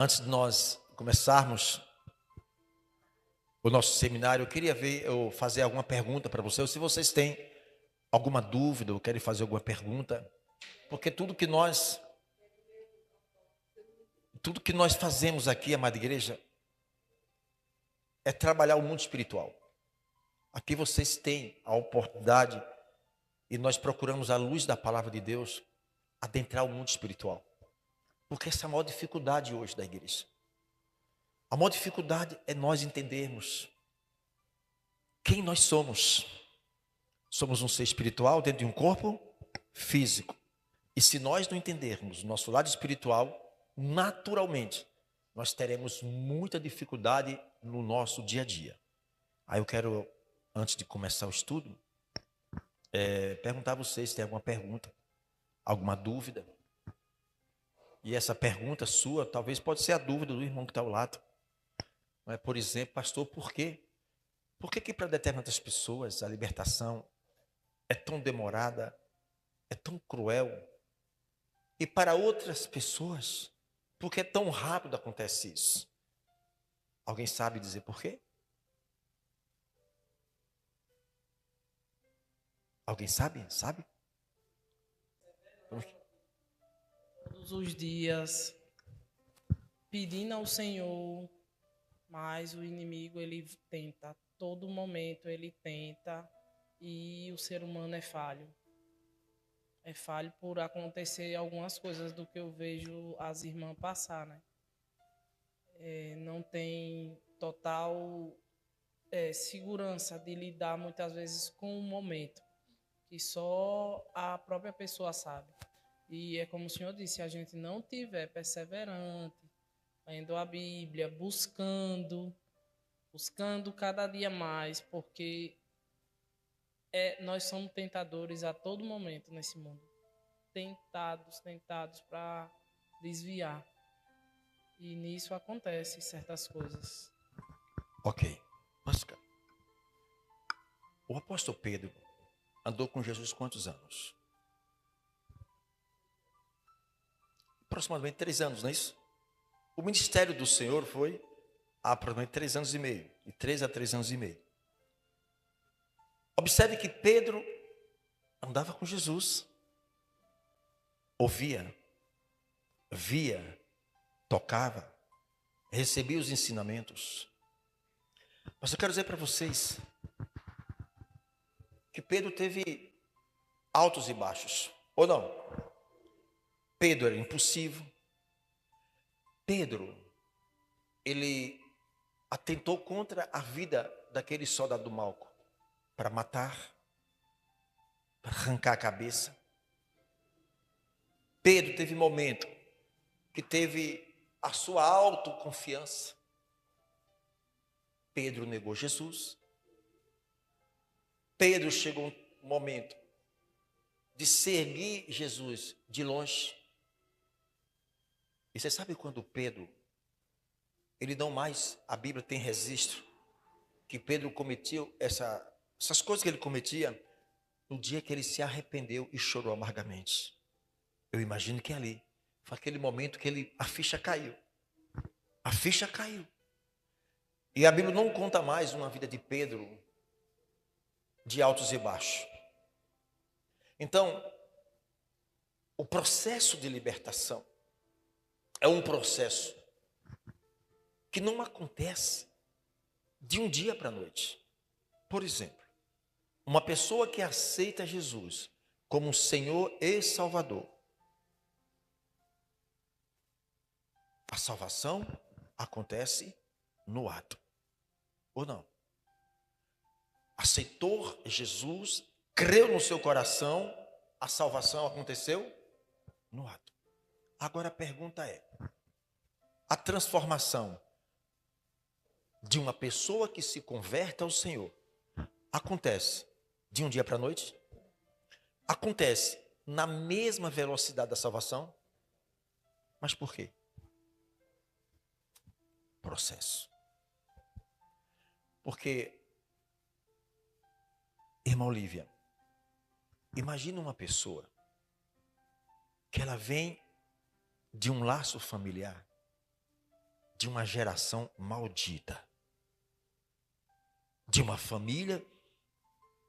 Antes de nós começarmos o nosso seminário, eu queria fazer alguma pergunta para vocês. Se vocês têm alguma dúvida ou querem fazer alguma pergunta, porque tudo que nós fazemos aqui, amada igreja, é trabalhar o mundo espiritual. Aqui vocês têm a oportunidade e nós procuramos, à luz da palavra de Deus, adentrar o mundo espiritual. Porque essa é a maior dificuldade hoje da igreja. A maior dificuldade é nós entendermos quem nós somos. Somos um ser espiritual dentro de um corpo físico. E se nós não entendermos o nosso lado espiritual, naturalmente, nós teremos muita dificuldade no nosso dia a dia. Aí eu quero, antes de começar o estudo, perguntar a vocês se tem alguma pergunta, alguma dúvida. E essa pergunta sua, talvez pode ser a dúvida do irmão que está ao lado. Por exemplo, pastor, por quê? Por que para determinadas pessoas a libertação é tão demorada, é tão cruel? E para outras pessoas, por que tão rápido acontece isso? Alguém sabe dizer por quê? Alguém sabe? Sabe? Todos os dias, pedindo ao Senhor, mas o inimigo ele tenta, a todo momento ele tenta, e o ser humano é falho. É falho por acontecer algumas coisas do que eu vejo as irmãs passar, né? Não tem total segurança de lidar muitas vezes com o momento, que só a própria pessoa sabe. E é como o senhor disse, se a gente não tiver perseverante, lendo a Bíblia, buscando cada dia mais, porque nós somos tentadores a todo momento nesse mundo. Tentados para desviar. E nisso acontecem certas coisas. Ok. O apóstolo Pedro andou com Jesus quantos anos? Aproximadamente 3 anos, não é isso? O ministério do Senhor foi há aproximadamente 3 anos e meio. De 3 a 3 anos e meio. Observe que Pedro andava com Jesus. Ouvia, via, tocava, recebia os ensinamentos. Mas eu quero dizer para vocês que Pedro teve altos e baixos, ou não? Pedro era impulsivo. Pedro, ele atentou contra a vida daquele soldado Malco para matar, para arrancar a cabeça. Pedro teve momento que teve a sua autoconfiança. Pedro negou Jesus. Pedro chegou um momento de seguir Jesus de longe. E você sabe quando Pedro, ele não mais, a Bíblia tem registro, que Pedro cometeu essas coisas que ele cometia, no dia que ele se arrependeu e chorou amargamente. Eu imagino que ali, foi aquele momento que a ficha caiu. A ficha caiu. E a Bíblia não conta mais uma vida de Pedro de altos e baixos. Então, o processo de libertação é um processo que não acontece de um dia para a noite. Por exemplo, uma pessoa que aceita Jesus como Senhor e Salvador, a salvação acontece no ato, ou não? Aceitou Jesus, creu no seu coração, a salvação aconteceu no ato. Agora a pergunta é: a transformação de uma pessoa que se converte ao Senhor acontece de um dia para a noite? Acontece na mesma velocidade da salvação? Mas por quê? Processo. Porque, irmã Olívia, imagina uma pessoa que ela vem de um laço familiar de uma geração maldita. De uma família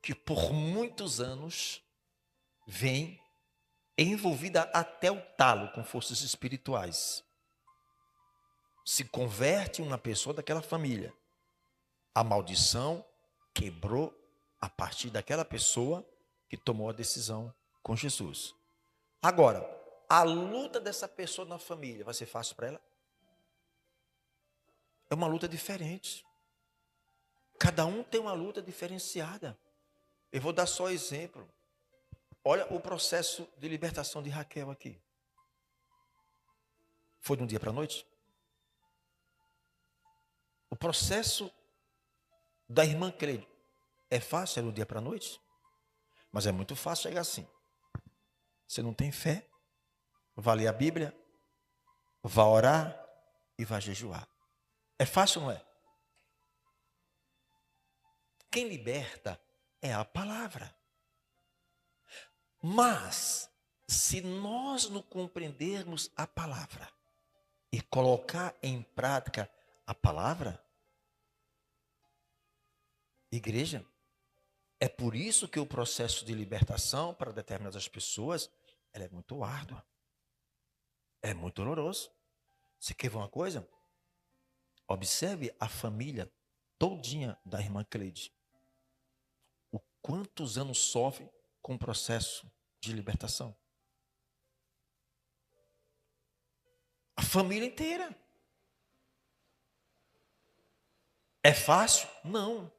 que por muitos anos vem envolvida até o talo com forças espirituais. Se converte em uma pessoa daquela família. A maldição quebrou a partir daquela pessoa que tomou a decisão com Jesus. Agora, a luta dessa pessoa na família vai ser fácil para ela? É uma luta diferente. Cada um tem uma luta diferenciada. Eu vou dar só exemplo. Olha o processo de libertação de Raquel aqui. Foi de um dia para a noite? O processo da irmã Cleide é fácil, é de um dia para a noite? Mas é muito fácil chegar assim. Você não tem fé? Vai ler a Bíblia, vai orar e vai jejuar. É fácil, não é? Quem liberta é a palavra. Mas, se nós não compreendermos a palavra e colocar em prática a palavra, igreja, é por isso que o processo de libertação para determinadas pessoas, ela é muito árdua. É muito doloroso. Você quer ver uma coisa? Observe a família todinha da irmã Cleide. O quantos anos sofre com o processo de libertação? A família inteira. É fácil? Não.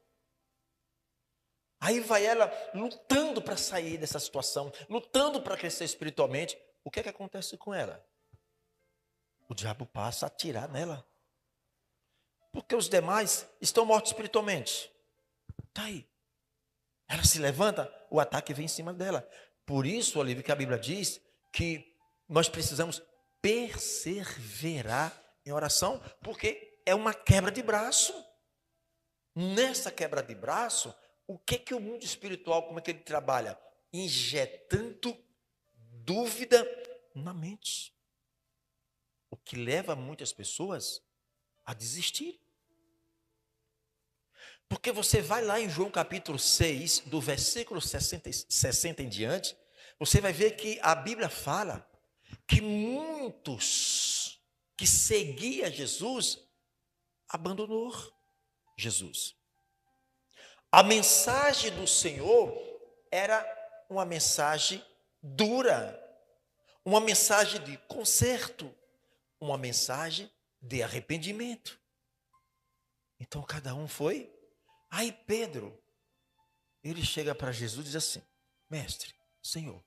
Aí vai ela lutando para sair dessa situação, lutando para crescer espiritualmente. O que é que acontece com ela? O diabo passa a atirar nela. Porque os demais estão mortos espiritualmente. Está aí. Ela se levanta, o ataque vem em cima dela. Por isso, Olívio, que a Bíblia diz que nós precisamos perseverar em oração, porque é uma quebra de braço. Nessa quebra de braço, o que o mundo espiritual, como é que ele trabalha? Injetando dúvida na mente. O que leva muitas pessoas a desistir. Porque você vai lá em João capítulo 6, do versículo 60 em diante, você vai ver que a Bíblia fala que muitos que seguiam Jesus abandonou Jesus. A mensagem do Senhor era uma mensagem dura, uma mensagem de conserto, uma mensagem de arrependimento. Então cada um foi. Aí Pedro, ele chega para Jesus e diz assim: mestre, Senhor,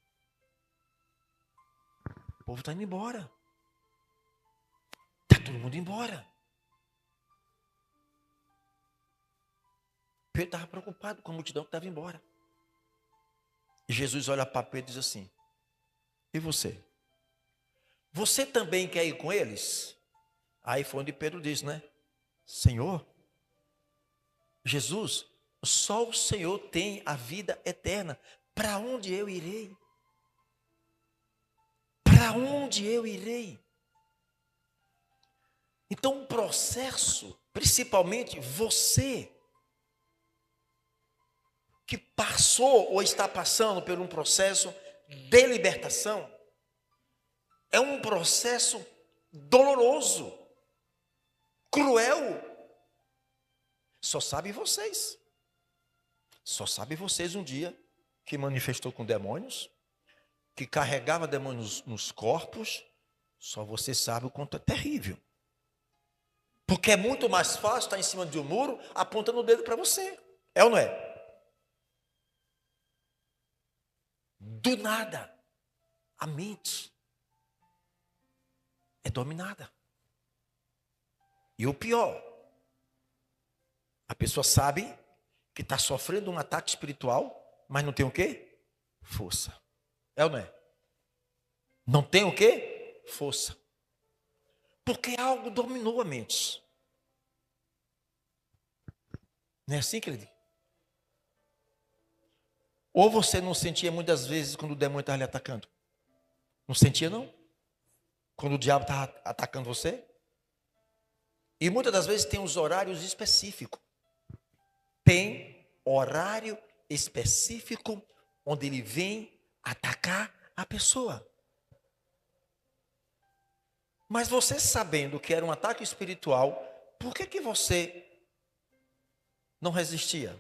o povo está indo embora. Está todo mundo embora. Pedro estava preocupado com a multidão que estava embora. E Jesus olha para Pedro e diz assim: e você? Você também quer ir com eles? Aí foi onde Pedro diz, né? Senhor, Jesus, só o Senhor tem a vida eterna. Para onde eu irei? Para onde eu irei? Então o processo, principalmente você, que passou ou está passando por um processo de libertação, é um processo doloroso, cruel. Só sabem vocês. Só sabem vocês um dia que manifestou com demônios, que carregava demônios nos corpos. Só você sabe o quanto é terrível. Porque é muito mais fácil estar em cima de um muro apontando o dedo para você. É ou não é? Do nada, a mente é dominada. E o pior, a pessoa sabe que está sofrendo um ataque espiritual, mas não tem o quê? Força. É ou não é? Não tem o quê? Força. Porque algo dominou a mente. Não é assim, querido? Ou você não sentia muitas vezes quando o demônio estava lhe atacando? Não sentia, não? Quando o diabo estava atacando você? E muitas das vezes tem os horários específicos. Tem horário específico onde ele vem atacar a pessoa. Mas você sabendo que era um ataque espiritual, por que você não resistia?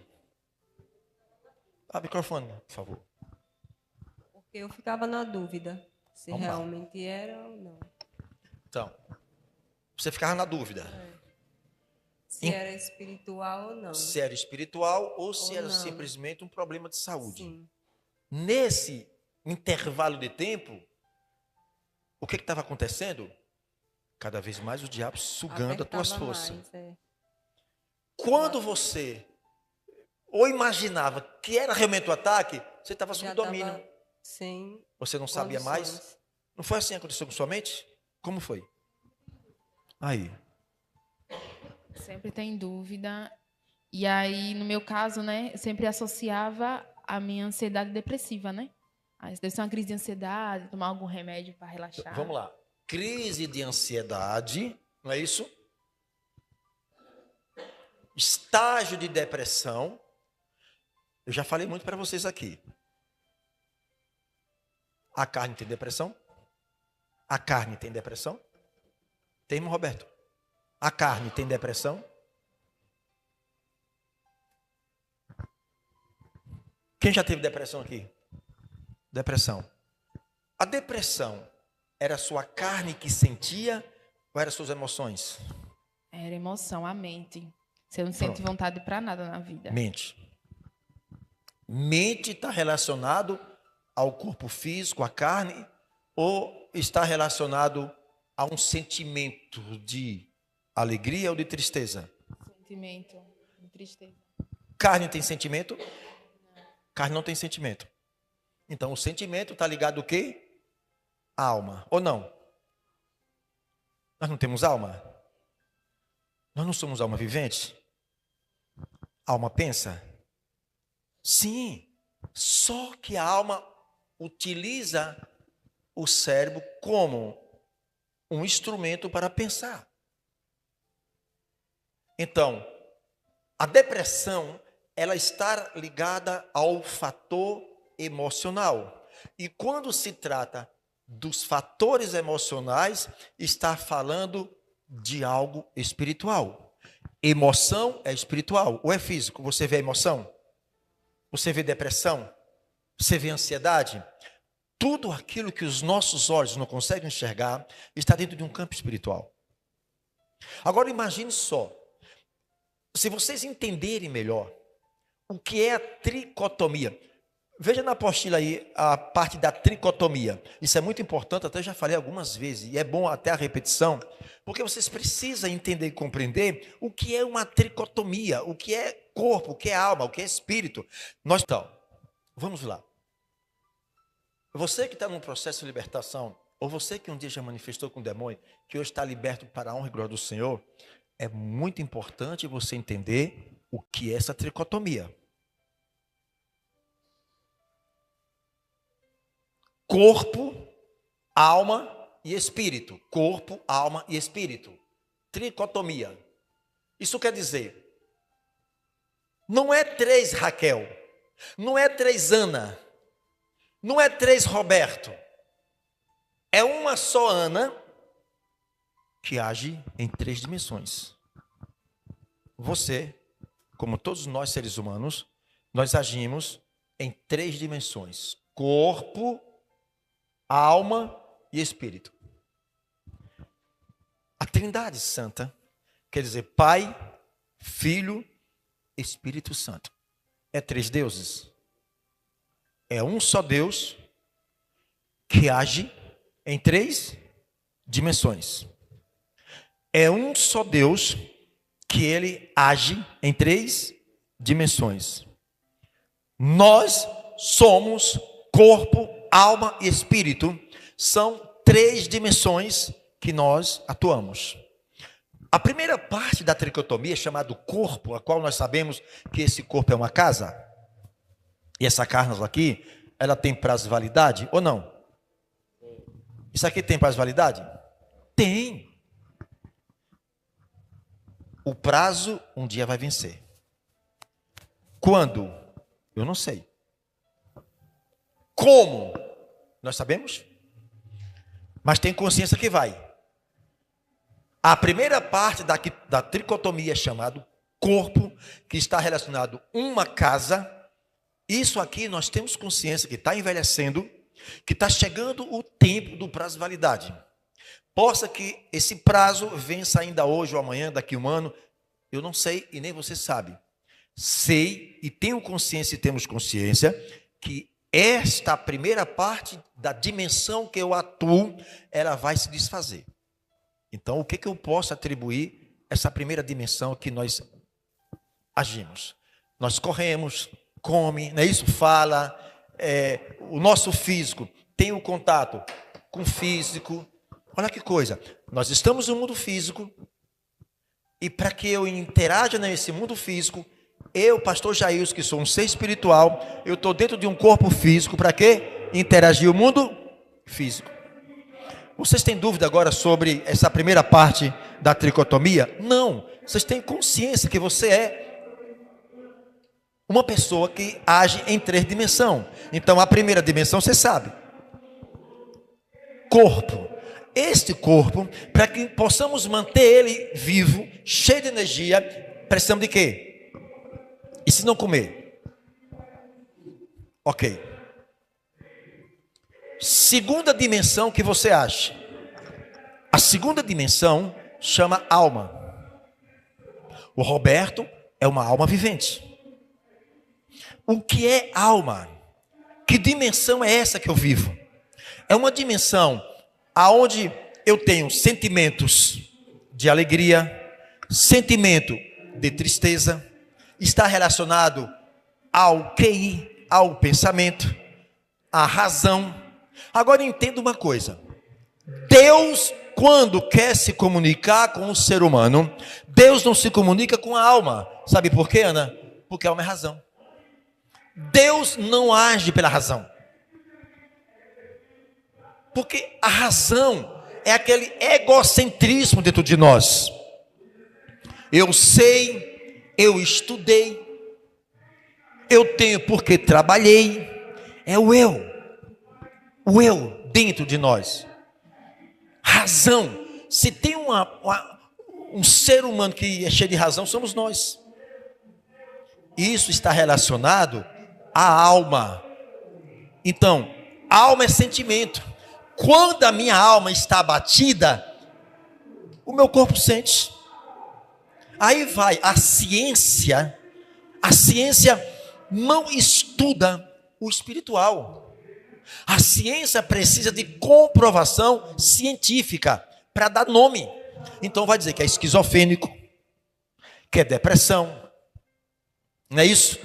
O microfone, por favor. Porque eu ficava na dúvida se Vamos lá. realmente era ou não. Então, você ficava na dúvida Se era espiritual ou não. se era espiritual ou se Ou era não. simplesmente um problema de saúde. Sim. Nesse intervalo de tempo, o que estava acontecendo? Cada vez mais o diabo sugando as tuas Apertava forças. mais, é. Quando você ou imaginava que era realmente o ataque, você estava sob Já domínio. estava sem Você não sabia mais? condições. Não foi assim que aconteceu com sua mente? Como foi? Aí. Sempre tem dúvida. E aí, no meu caso, né, eu sempre associava a minha ansiedade depressiva, né? Aí deve ser uma crise de ansiedade, tomar algum remédio para relaxar. Vamos lá. Crise de ansiedade, não é isso? Estágio de depressão. Eu já falei muito para vocês aqui. A carne tem depressão? A carne tem depressão? Tem, irmão Roberto? A carne tem depressão? Quem já teve depressão aqui? Depressão. A depressão era a sua carne que sentia ou eram suas emoções? Era emoção, a mente. Você não sente Pronto. vontade para nada na vida. Mente. Mente está relacionado ao corpo físico, à carne, ou está relacionado a um sentimento de alegria ou de tristeza? Sentimento de tristeza. Carne tem sentimento? Carne não tem sentimento. Então, o sentimento está ligado ao quê? À alma, ou não? Nós não temos alma? Nós não somos alma vivente? Alma pensa? Sim, só que a alma utiliza o cérebro como um instrumento para pensar. Então, a depressão, ela está ligada ao fator emocional. E quando se trata dos fatores emocionais, está falando de algo espiritual. Emoção é espiritual ou é físico? Você vê emoção? Você vê depressão? Você vê ansiedade? Tudo aquilo que os nossos olhos não conseguem enxergar está dentro de um campo espiritual. Agora imagine só, se vocês entenderem melhor o que é a tricotomia. Veja na apostila aí a parte da tricotomia. Isso é muito importante, até já falei algumas vezes, e é bom até a repetição, porque vocês precisam entender e compreender o que é uma tricotomia, o que é corpo, o que é alma, o que é espírito. Então, vamos lá. Você que está num processo de libertação, ou você que um dia já manifestou com o demônio, que hoje está liberto para a honra e glória do Senhor, é muito importante você entender o que é essa tricotomia. Corpo, alma e espírito. Corpo, alma e espírito. Tricotomia. Isso quer dizer, não é 3 Raquel, não é 3 Ana, não é 3 Roberto. É uma só Ana que age em 3 dimensões. Você, como todos nós seres humanos, nós agimos em 3 dimensões: corpo, alma e espírito. A Trindade Santa quer dizer Pai, Filho, Espírito Santo. É 3 deuses. É um só Deus que age em 3 dimensões. É um só Deus que ele age em 3 dimensões. Nós somos corpo, alma e espírito. São 3 dimensões que nós atuamos. A primeira parte da tricotomia, chamada corpo, a qual nós sabemos que esse corpo é uma casa, e essa carne aqui, ela tem prazo de validade ou não? Isso aqui tem prazo de validade? Tem. O prazo um dia vai vencer. Quando? Eu não sei. Como? Nós sabemos? Mas tem consciência que vai. A primeira parte da tricotomia é chamado corpo, que está relacionado a uma casa. Isso aqui nós temos consciência que está envelhecendo, que está chegando o tempo do prazo de validade. Possa que esse prazo vença ainda hoje ou amanhã, daqui a um ano. Eu não sei e nem você sabe. Sei e tenho consciência e temos consciência que esta primeira parte da dimensão que eu atuo, ela vai se desfazer. Então, o que eu posso atribuir essa primeira dimensão que nós agimos? Nós corremos, come, não é isso? Fala, o nosso físico tem o contato com o físico. Olha que coisa, nós estamos no mundo físico e para que eu interaja nesse mundo físico, eu, pastor Jailson, que sou um ser espiritual, eu estou dentro de um corpo físico, para quê? Interagir o mundo físico. Vocês têm dúvida agora sobre essa primeira parte da tricotomia? Não, vocês têm consciência que você é uma pessoa que age em 3 dimensões. Então, a primeira dimensão, você sabe. Corpo. Este corpo, para que possamos manter ele vivo, cheio de energia, precisamos de quê? E se não comer? Ok. Segunda dimensão que você acha. A segunda dimensão chama alma. O Roberto é uma alma vivente. O que é alma? Que dimensão é essa que eu vivo? É uma dimensão aonde eu tenho sentimentos de alegria, sentimento de tristeza, está relacionado ao QI, ao pensamento, à razão. Agora entenda uma coisa. Deus, quando quer se comunicar com o ser humano, Deus não se comunica com a alma. Sabe por quê, Ana? Porque a alma é razão. Deus não age pela razão. Porque a razão é aquele egocentrismo dentro de nós. Eu sei, eu estudei, eu tenho porque trabalhei. É o eu dentro de nós. Razão. Se tem um ser humano que é cheio de razão, somos nós. Isso está relacionado à alma. Então, alma é sentimento. Quando a minha alma está abatida, o meu corpo sente. Aí vai a ciência não estuda o espiritual. A ciência precisa de comprovação científica para dar nome. Então vai dizer que é esquizofrênico, que é depressão. Não é isso?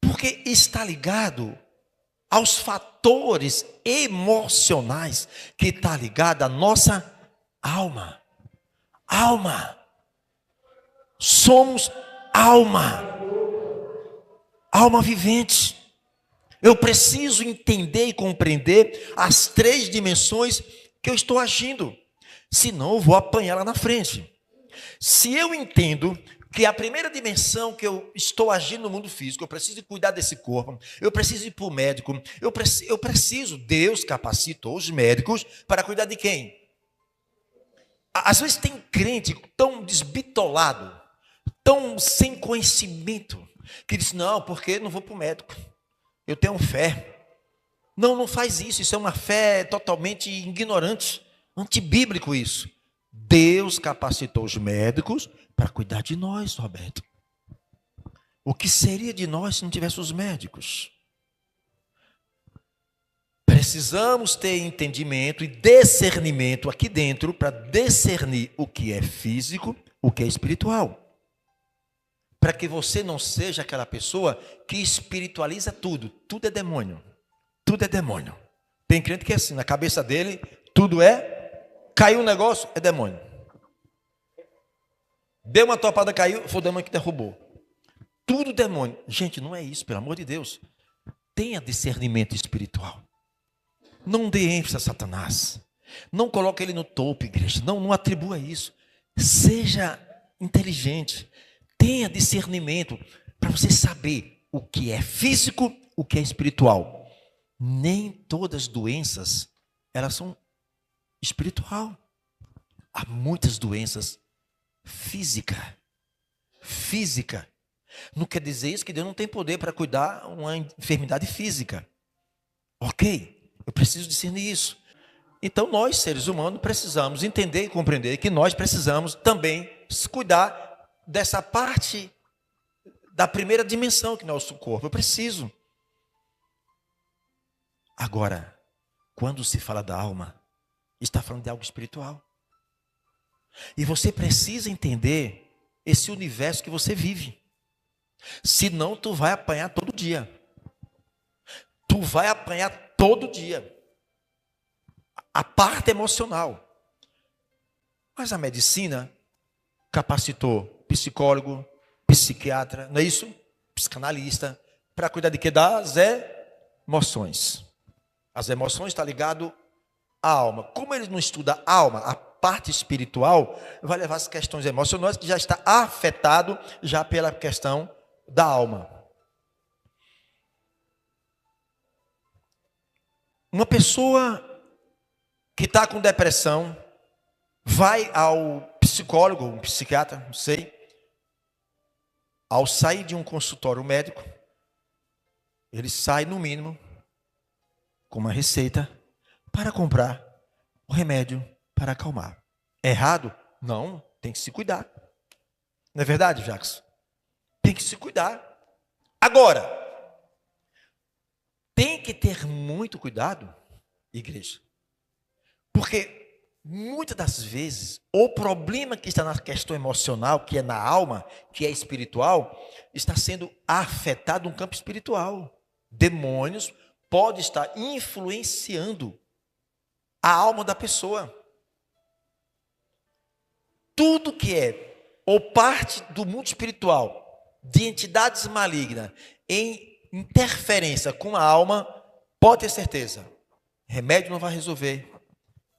Porque está ligado aos fatores emocionais que está ligado à nossa alma. Alma. Somos alma. Alma vivente. Eu preciso entender e compreender as 3 dimensões que eu estou agindo. Senão eu vou apanhar lá na frente. Se eu entendo que a primeira dimensão que eu estou agindo no mundo físico, eu preciso cuidar desse corpo, eu preciso ir para o médico, eu preciso, Deus capacitou os médicos para cuidar de quem? Às vezes tem crente tão desbitolado, tão sem conhecimento, que diz, não, porque não vou para o médico, eu tenho fé. Não faz isso é uma fé totalmente ignorante, antibíblico isso. Deus capacitou os médicos para cuidar de nós, Roberto. O que seria de nós se não tivesse os médicos? Precisamos ter entendimento e discernimento aqui dentro para discernir o que é físico, o que é espiritual. Para que você não seja aquela pessoa que espiritualiza tudo. Tudo é demônio. Tudo é demônio. Tem crente que é assim, na cabeça dele, tudo caiu um negócio, é demônio. Deu uma topada, caiu, foi o demônio que derrubou. Tudo demônio. Gente, não é isso, pelo amor de Deus. Tenha discernimento espiritual. Não dê ênfase a Satanás. Não coloque ele no topo, igreja. Não atribua isso. Seja inteligente. Tenha discernimento para você saber o que é físico, o que é espiritual. Nem todas as doenças, elas são espiritual. Há muitas doenças física. Não quer dizer isso que Deus não tem poder para cuidar uma enfermidade física. Ok? Eu preciso discernir isso. Então nós, seres humanos, precisamos entender e compreender que nós precisamos também cuidar dessa parte da primeira dimensão que é o nosso corpo. Eu preciso. Agora, quando se fala da alma, está falando de algo espiritual. E você precisa entender esse universo que você vive. Senão tu vai apanhar todo dia. Tu vai apanhar todo dia. A parte emocional. Mas a medicina capacitou psicólogo, psiquiatra, não é isso? Psicanalista, para cuidar de quê? Das emoções. As emoções estão ligadas à alma. Como ele não estuda a alma, a parte espiritual, vai levar as questões emocionais que já está afetado já pela questão da alma. Uma pessoa que está com depressão vai ao psicólogo, um psiquiatra, não sei. Ao sair de um consultório médico, ele sai no mínimo com uma receita para comprar o remédio para acalmar. É errado? Não, tem que se cuidar. Não é verdade, Jackson? Tem que se cuidar. Agora, tem que ter muito cuidado, igreja. Porque muitas das vezes, o problema que está na questão emocional, que é na alma, que é espiritual, está sendo afetado no campo espiritual. Demônios podem estar influenciando a alma da pessoa. Tudo que é ou parte do mundo espiritual, de entidades malignas, em interferência com a alma, pode ter certeza, remédio não vai resolver,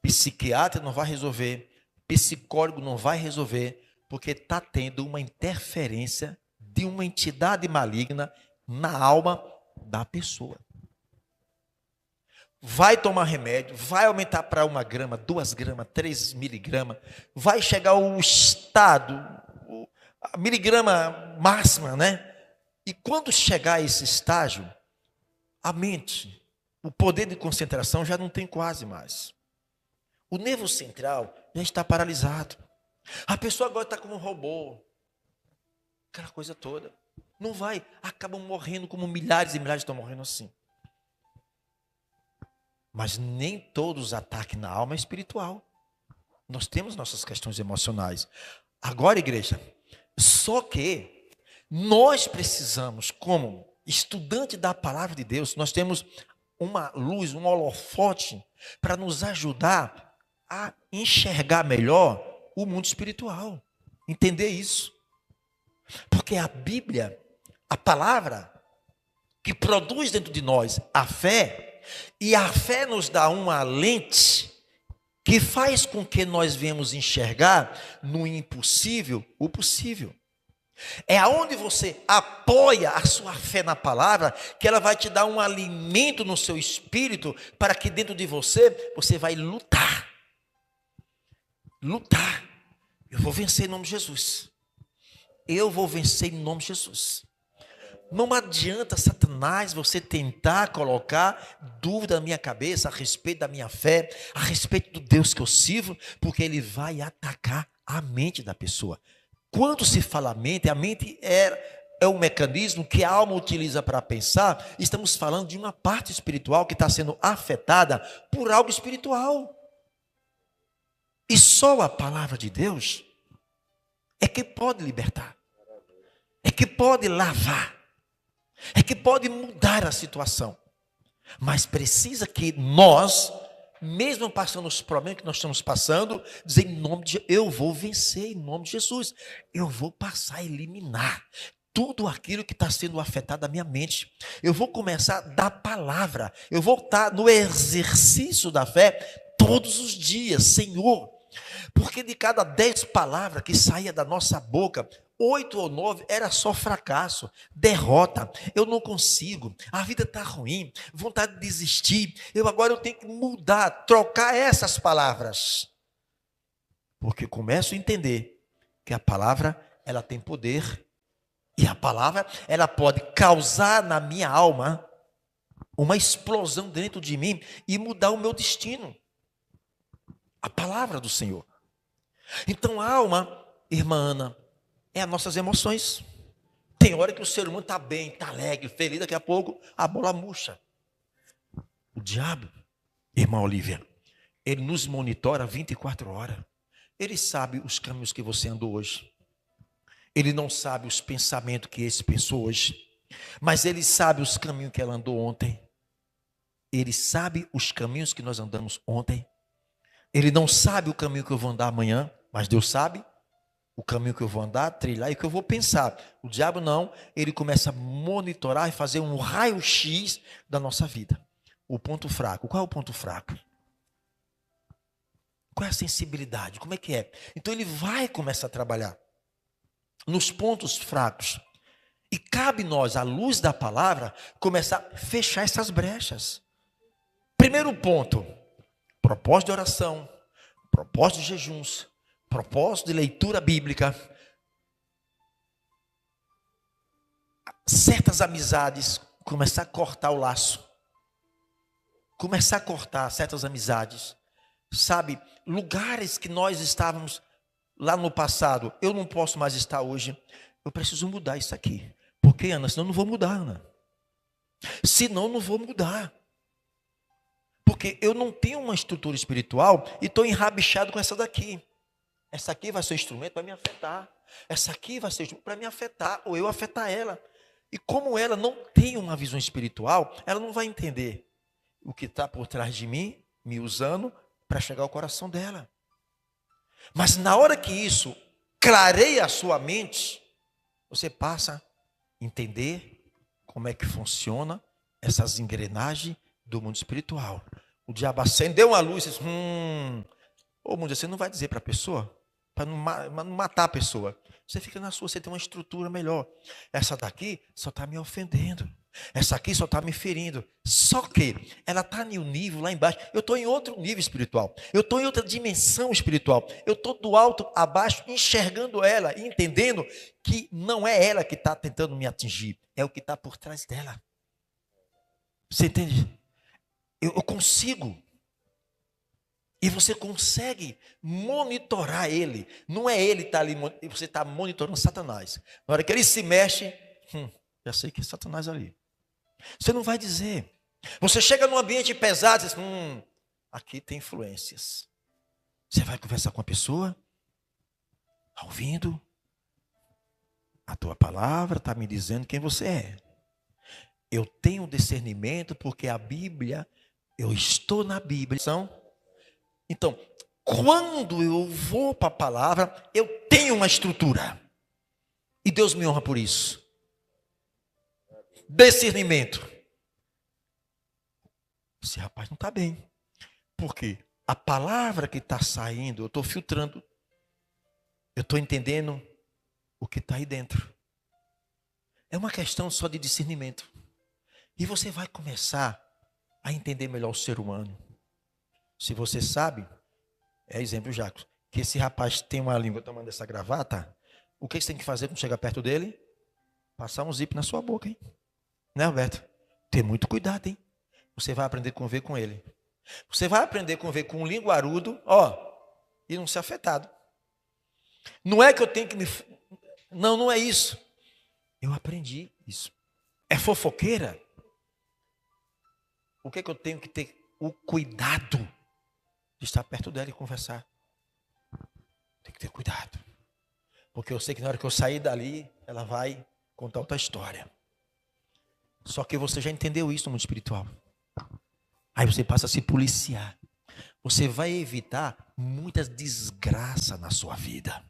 psiquiatra não vai resolver, psicólogo não vai resolver, porque está tendo uma interferência de uma entidade maligna na alma da pessoa. Vai tomar remédio, vai aumentar para 1 grama, 2 gramas, 3 miligramas, vai chegar ao estado, a miligrama máxima, né? E quando chegar a esse estágio, a mente, o poder de concentração já não tem quase mais. O nervo central já está paralisado. A pessoa agora está como um robô. Aquela coisa toda. Não vai, acabam morrendo como milhares e milhares estão morrendo assim. Mas nem todos os ataques na alma é espiritual. Nós temos nossas questões emocionais. Agora, igreja, só que nós precisamos, como estudante da palavra de Deus, nós temos uma luz, um holofote para nos ajudar a enxergar melhor o mundo espiritual. Entender isso. Porque a Bíblia, a palavra que produz dentro de nós a fé, e a fé nos dá uma lente que faz com que nós venhamos enxergar no impossível o possível. É aonde você apoia a sua fé na palavra que ela vai te dar um alimento no seu espírito para que dentro de você vai lutar. Lutar. Eu vou vencer em nome de Jesus. Eu vou vencer em nome de Jesus. Não adianta, Satanás, você tentar colocar dúvida na minha cabeça a respeito da minha fé, a respeito do Deus que eu sirvo, porque ele vai atacar a mente da pessoa. Quando se fala a mente é um mecanismo que a alma utiliza para pensar. Estamos falando de uma parte espiritual que está sendo afetada por algo espiritual. E só a palavra de Deus é que pode libertar, é que pode lavar, é que pode mudar a situação. Mas precisa que nós, mesmo passando os problemas que nós estamos passando, dizer em nome de eu vou vencer em nome de Jesus. Eu vou passar a eliminar tudo aquilo que está sendo afetado da minha mente. Eu vou começar da palavra. Eu vou estar no exercício da fé todos os dias, Senhor. Porque de cada 10 palavras que saía da nossa boca, 8 ou 9 era só fracasso, derrota. Eu não consigo, a vida está ruim, vontade de desistir. Agora eu tenho que mudar, trocar essas palavras. Porque começo a entender que a palavra, ela tem poder. E a palavra, ela pode causar na minha alma uma explosão dentro de mim e mudar o meu destino. A palavra do Senhor. Então a alma, irmã Ana, é as nossas emoções. Tem hora que o ser humano está bem, está alegre, feliz, daqui a pouco a bola murcha. O diabo, irmã Olívia, ele nos monitora 24 horas. Ele sabe os caminhos que você andou hoje. Ele não sabe os pensamentos que esse pensou hoje. Mas ele sabe os caminhos que ela andou ontem. Ele sabe os caminhos que nós andamos ontem. Ele não sabe o caminho que eu vou andar amanhã, mas Deus sabe o caminho que eu vou andar, trilhar e que eu vou pensar. O diabo não, ele começa a monitorar e fazer um raio-x da nossa vida. O ponto fraco. Qual é o ponto fraco? Qual é a sensibilidade? Como é que é? Então ele vai começar a trabalhar nos pontos fracos. E cabe nós, à luz da palavra, começar a fechar essas brechas. Primeiro ponto, propósito de oração, propósito de jejuns, propósito de leitura bíblica. Certas amizades, começar a cortar o laço. Começar a cortar certas amizades. Sabe, lugares que nós estávamos lá no passado, eu não posso mais estar hoje. Eu preciso mudar isso aqui. Por quê, Ana? Senão eu não vou mudar, Ana. Senão eu não vou mudar. Porque eu não tenho uma estrutura espiritual e estou enrabixado com essa daqui. Essa aqui vai ser um instrumento para me afetar. Essa aqui vai ser um instrumento para me afetar, ou eu afetar ela. E como ela não tem uma visão espiritual, ela não vai entender o que está por trás de mim, me usando para chegar ao coração dela. Mas na hora que isso clareia a sua mente, você passa a entender como é que funciona essas engrenagens do mundo espiritual. O diabo acendeu uma luz e diz, ô mundo, você não vai dizer para a pessoa, para não matar a pessoa. Você fica na sua, você tem uma estrutura melhor. Essa daqui só está me ofendendo. Essa aqui só está me ferindo. Só que ela está em um nível lá embaixo. Eu estou em outro nível espiritual. Eu estou em outra dimensão espiritual. Eu estou do alto a baixo, enxergando ela, entendendo que não é ela que está tentando me atingir. É o que está por trás dela. Você entende? Eu consigo. E você consegue monitorar ele. Não é ele que está ali, você está monitorando Satanás. Na hora que ele se mexe, já sei que é Satanás ali. Você não vai dizer. Você chega num ambiente pesado e diz, aqui tem influências. Você vai conversar com a pessoa, ouvindo, a tua palavra está me dizendo quem você é. Eu tenho discernimento porque a Bíblia, eu estou na Bíblia. Então, quando eu vou para a palavra, eu tenho uma estrutura. E Deus me honra por isso. Discernimento. Esse rapaz não está bem. Por quê? A palavra que está saindo, eu estou filtrando. Eu estou entendendo o que está aí dentro. É uma questão só de discernimento. E você vai começar a entender melhor o ser humano. Se você sabe, é exemplo, Jacos, que esse rapaz tem uma língua tomando essa gravata, o que você tem que fazer quando chegar perto dele? Passar um zip na sua boca, hein? Né, Alberto? Ter muito cuidado, hein? Você vai aprender a conviver com ele. Você vai aprender a conviver com um linguarudo, e não ser afetado. Não é que eu tenho que me... Não é isso. Eu aprendi isso. É fofoqueira? O que é que eu tenho que ter? O cuidado de estar perto dela e conversar. Tem que ter cuidado. Porque eu sei que na hora que eu sair dali, ela vai contar outra história. Só que você já entendeu isso no mundo espiritual. Aí você passa a se policiar. Você vai evitar muitas desgraças na sua vida.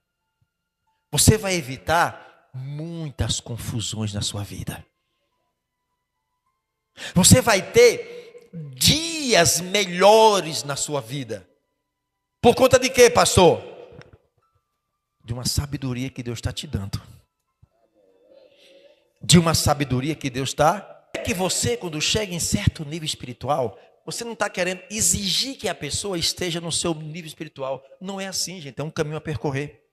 Você vai evitar muitas confusões na sua vida. Você vai ter dias dias melhores na sua vida. Por conta de quê, pastor? De uma sabedoria que Deus está te dando. De uma sabedoria que Deus está. É que você, quando chega em certo nível espiritual, você não está querendo exigir que a pessoa esteja no seu nível espiritual. Não é assim, gente. É um caminho a percorrer.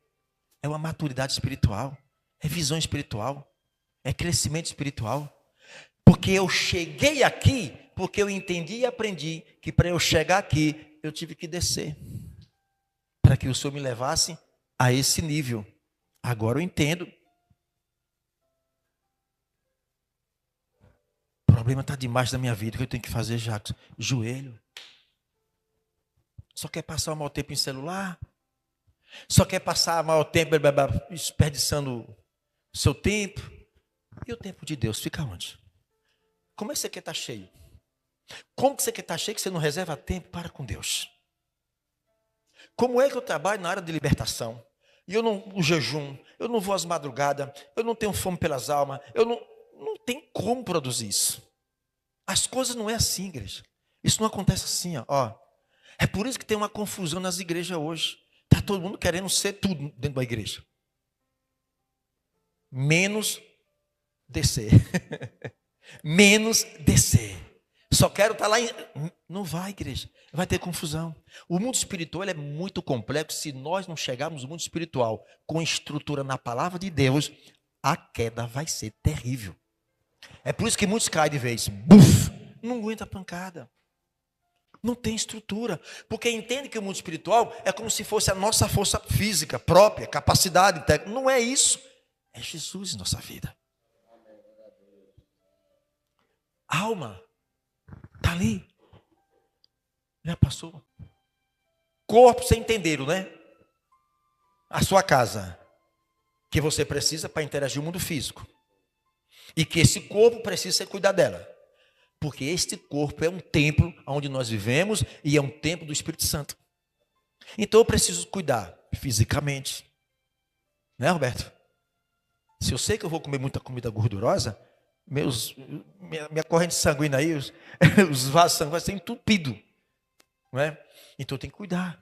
É uma maturidade espiritual. É visão espiritual. É crescimento espiritual. Porque eu cheguei aqui, porque eu entendi e aprendi que para eu chegar aqui, eu tive que descer. Para que o Senhor me levasse a esse nível. Agora eu entendo. O problema está demais da minha vida. O que eu tenho que fazer, Jacques? Joelho. Só quer passar o maior tempo em celular? Só quer passar o maior tempo desperdiçando o seu tempo? E o tempo de Deus fica onde? Como é que você quer estar cheio? Como que você quer estar cheio que você não reserva tempo para com Deus? Como é que eu trabalho na área de libertação? E eu não o jejum, eu não vou às madrugadas, eu não tenho fome pelas almas, eu não tem como produzir isso. As coisas não é assim, igreja. Isso não acontece assim, ó. É por isso que tem uma confusão nas igrejas hoje. Está todo mundo querendo ser tudo dentro da igreja. Menos descer. Menos descer. Só quero estar lá em... Não vai, igreja. Vai ter confusão. O mundo espiritual é muito complexo. Se nós não chegarmos no mundo espiritual com estrutura na palavra de Deus, a queda vai ser terrível. É por isso que muitos caem de vez. Buf! Não aguenta a pancada. Não tem estrutura. Porque entende que o mundo espiritual é como se fosse a nossa força física própria, capacidade técnica. Não é isso. É Jesus em nossa vida. Alma. Está ali. Já passou. Corpo, vocês entenderam, né? A sua casa. Que você precisa para interagir com o mundo físico. E que esse corpo precisa ser cuidado dela. Porque este corpo é um templo onde nós vivemos e é um templo do Espírito Santo. Então eu preciso cuidar fisicamente. Né, Roberto? Se eu sei que eu vou comer muita comida gordurosa, minha corrente sanguínea aí, os vasos sanguíneos vão ser entupidos. Não é? Então eu tenho que cuidar.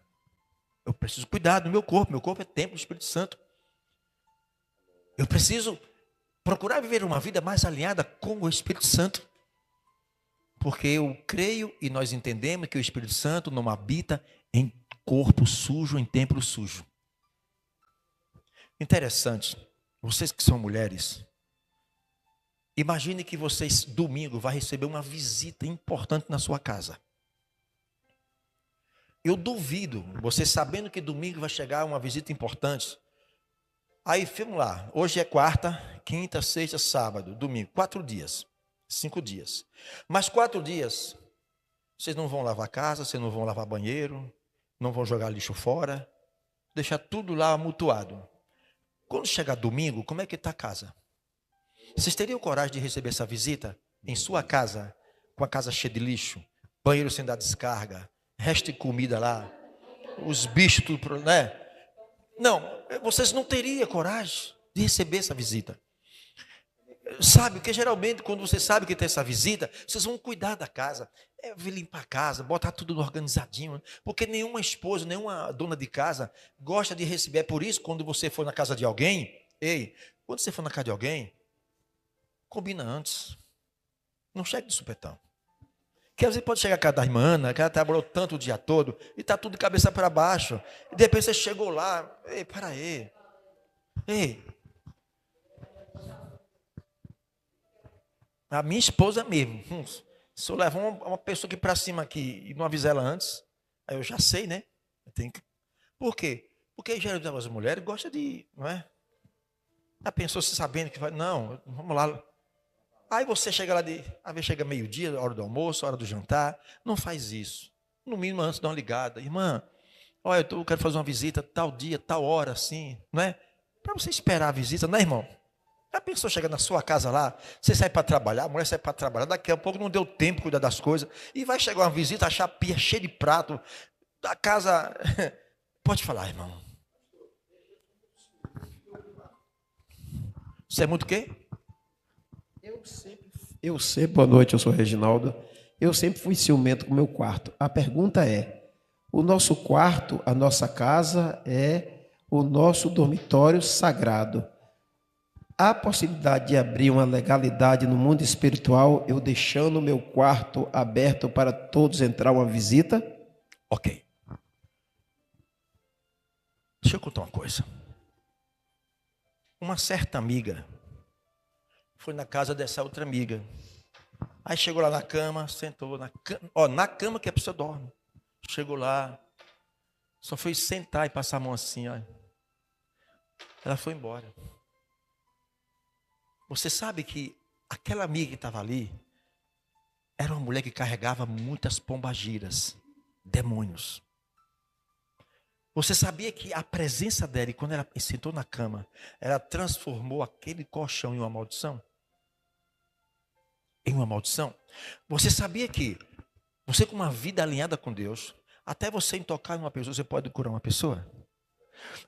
Eu preciso cuidar do meu corpo. Meu corpo é templo do Espírito Santo. Eu preciso procurar viver uma vida mais alinhada com o Espírito Santo. Porque eu creio e nós entendemos que o Espírito Santo não habita em corpo sujo, em templo sujo. Interessante, vocês que são mulheres, imagine que vocês domingo vão receber uma visita importante na sua casa. Eu duvido, vocês sabendo que domingo vai chegar uma visita importante. Aí, vamos lá, hoje é quarta, quinta, sexta, sábado, domingo, 4 dias. 5 dias. Mas 4 dias, vocês não vão lavar casa, vocês não vão lavar banheiro, não vão jogar lixo fora, deixar tudo lá amontoado. Quando chegar domingo, como é que está a casa? Vocês teriam coragem de receber essa visita em sua casa, com a casa cheia de lixo, banheiro sem dar descarga, resto de comida lá, os bichos tudo, né? Não, vocês não teriam coragem de receber essa visita. Sabe, porque geralmente quando você sabe que tem essa visita, vocês vão cuidar da casa, limpar a casa, botar tudo organizadinho, porque nenhuma esposa, nenhuma dona de casa gosta de receber. É por isso, quando você for na casa de alguém, quando você for na casa de alguém, combina antes, não chegue de supetão. Porque às vezes pode chegar a casa da irmã, que ela trabalhou tanto o dia todo, e está tudo de cabeça para baixo, e de repente você chegou lá, para aí, a minha esposa mesmo, se eu levar uma pessoa aqui para cima aqui e não avisar ela antes, aí eu já sei, né? Por quê? Porque geralmente as mulheres gostam de, não é? A pessoa se sabendo que vai, não, vamos lá. Aí você chega lá, às vezes chega meio-dia, hora do almoço, hora do jantar, não faz isso. No mínimo antes dá uma ligada. Irmã, olha, eu quero fazer uma visita tal dia, tal hora, assim, não é? Para você esperar a visita, não é, irmão? A pessoa chega na sua casa lá, você sai para trabalhar, a mulher sai para trabalhar, daqui a pouco não deu tempo de cuidar das coisas, e vai chegar uma visita, achar a pia cheia de prato, da casa... Pode falar, irmão. Você é muito o quê? Eu sempre, boa noite, eu sou Reginaldo. Eu sempre fui ciumento com o meu quarto. A pergunta é: o nosso quarto, a nossa casa é o nosso dormitório sagrado. Há possibilidade de abrir uma legalidade no mundo espiritual, eu deixando o meu quarto aberto para todos entrar uma visita? Ok. Deixa eu contar uma coisa. Uma certa amiga foi na casa dessa outra amiga. Aí chegou lá na cama, sentou na cama que a pessoa dorme. Chegou lá, só foi sentar e passar a mão assim, ó. Ela foi embora. Você sabe que aquela amiga que estava ali era uma mulher que carregava muitas pombagiras, demônios. Você sabia que a presença dela, quando ela sentou na cama, ela transformou aquele colchão em uma maldição? Em uma maldição? Você sabia que você, com uma vida alinhada com Deus, até você em tocar em uma pessoa, você pode curar uma pessoa?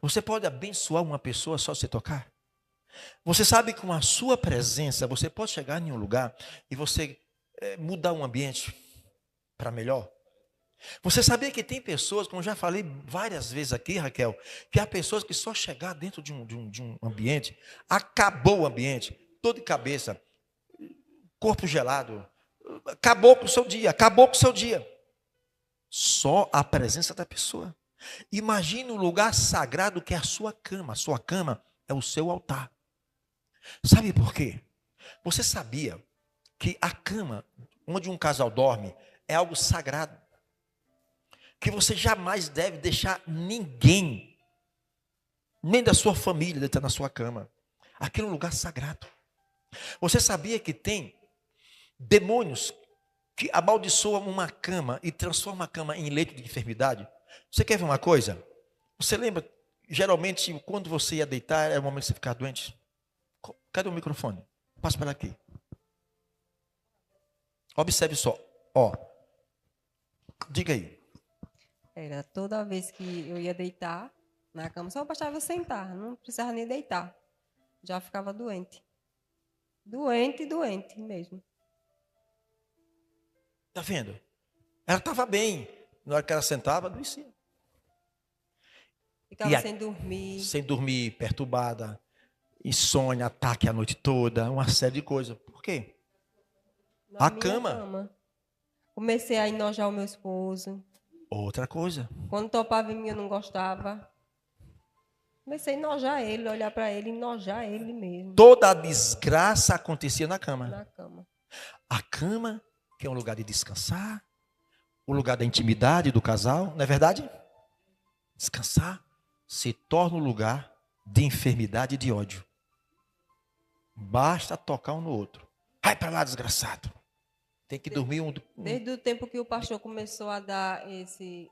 Você pode abençoar uma pessoa só se tocar? Você sabe que com a sua presença, você pode chegar em um lugar e você mudar um ambiente para melhor? Você sabia que tem pessoas, como eu já falei várias vezes aqui, Raquel, que há pessoas que só chegar dentro de um ambiente, acabou o ambiente, dor de cabeça, corpo gelado, acabou com o seu dia, acabou com o seu dia. Só a presença da pessoa. Imagine um lugar sagrado que é a sua cama. A sua cama é o seu altar. Sabe por quê? Você sabia que a cama onde um casal dorme é algo sagrado? Que você jamais deve deixar ninguém, nem da sua família, deitar na sua cama. Aquele é um lugar sagrado. Você sabia que tem demônios que amaldiçoam uma cama e transformam a cama em leito de enfermidade? Você quer ver uma coisa? Você lembra, geralmente, quando você ia deitar, era o momento de você ficar doente? Cadê o microfone? Passa para aqui. Observe só. Ó. Diga aí. Era toda vez que eu ia deitar na cama, só bastava eu sentar, não precisava nem deitar. Já ficava doente. Doente mesmo. Está vendo? Ela estava bem. Na hora que ela sentava, adoecia. Ficava sem dormir. Sem dormir, perturbada. Insônia, ataque a noite toda, uma série de coisas. Por quê? Na A minha cama. Comecei a enojar o meu esposo. Outra coisa. Quando topava em mim, eu não gostava. Comecei a enojar ele, olhar para ele, enojar ele mesmo. Toda a desgraça acontecia na cama. Na cama. A cama, que é um lugar de descansar, o lugar da intimidade do casal, não é verdade? Descansar se torna um lugar de enfermidade e de ódio. Basta tocar um no outro. Vai para lá, desgraçado. Tem que dormir Desde o tempo que o pastor começou a dar esse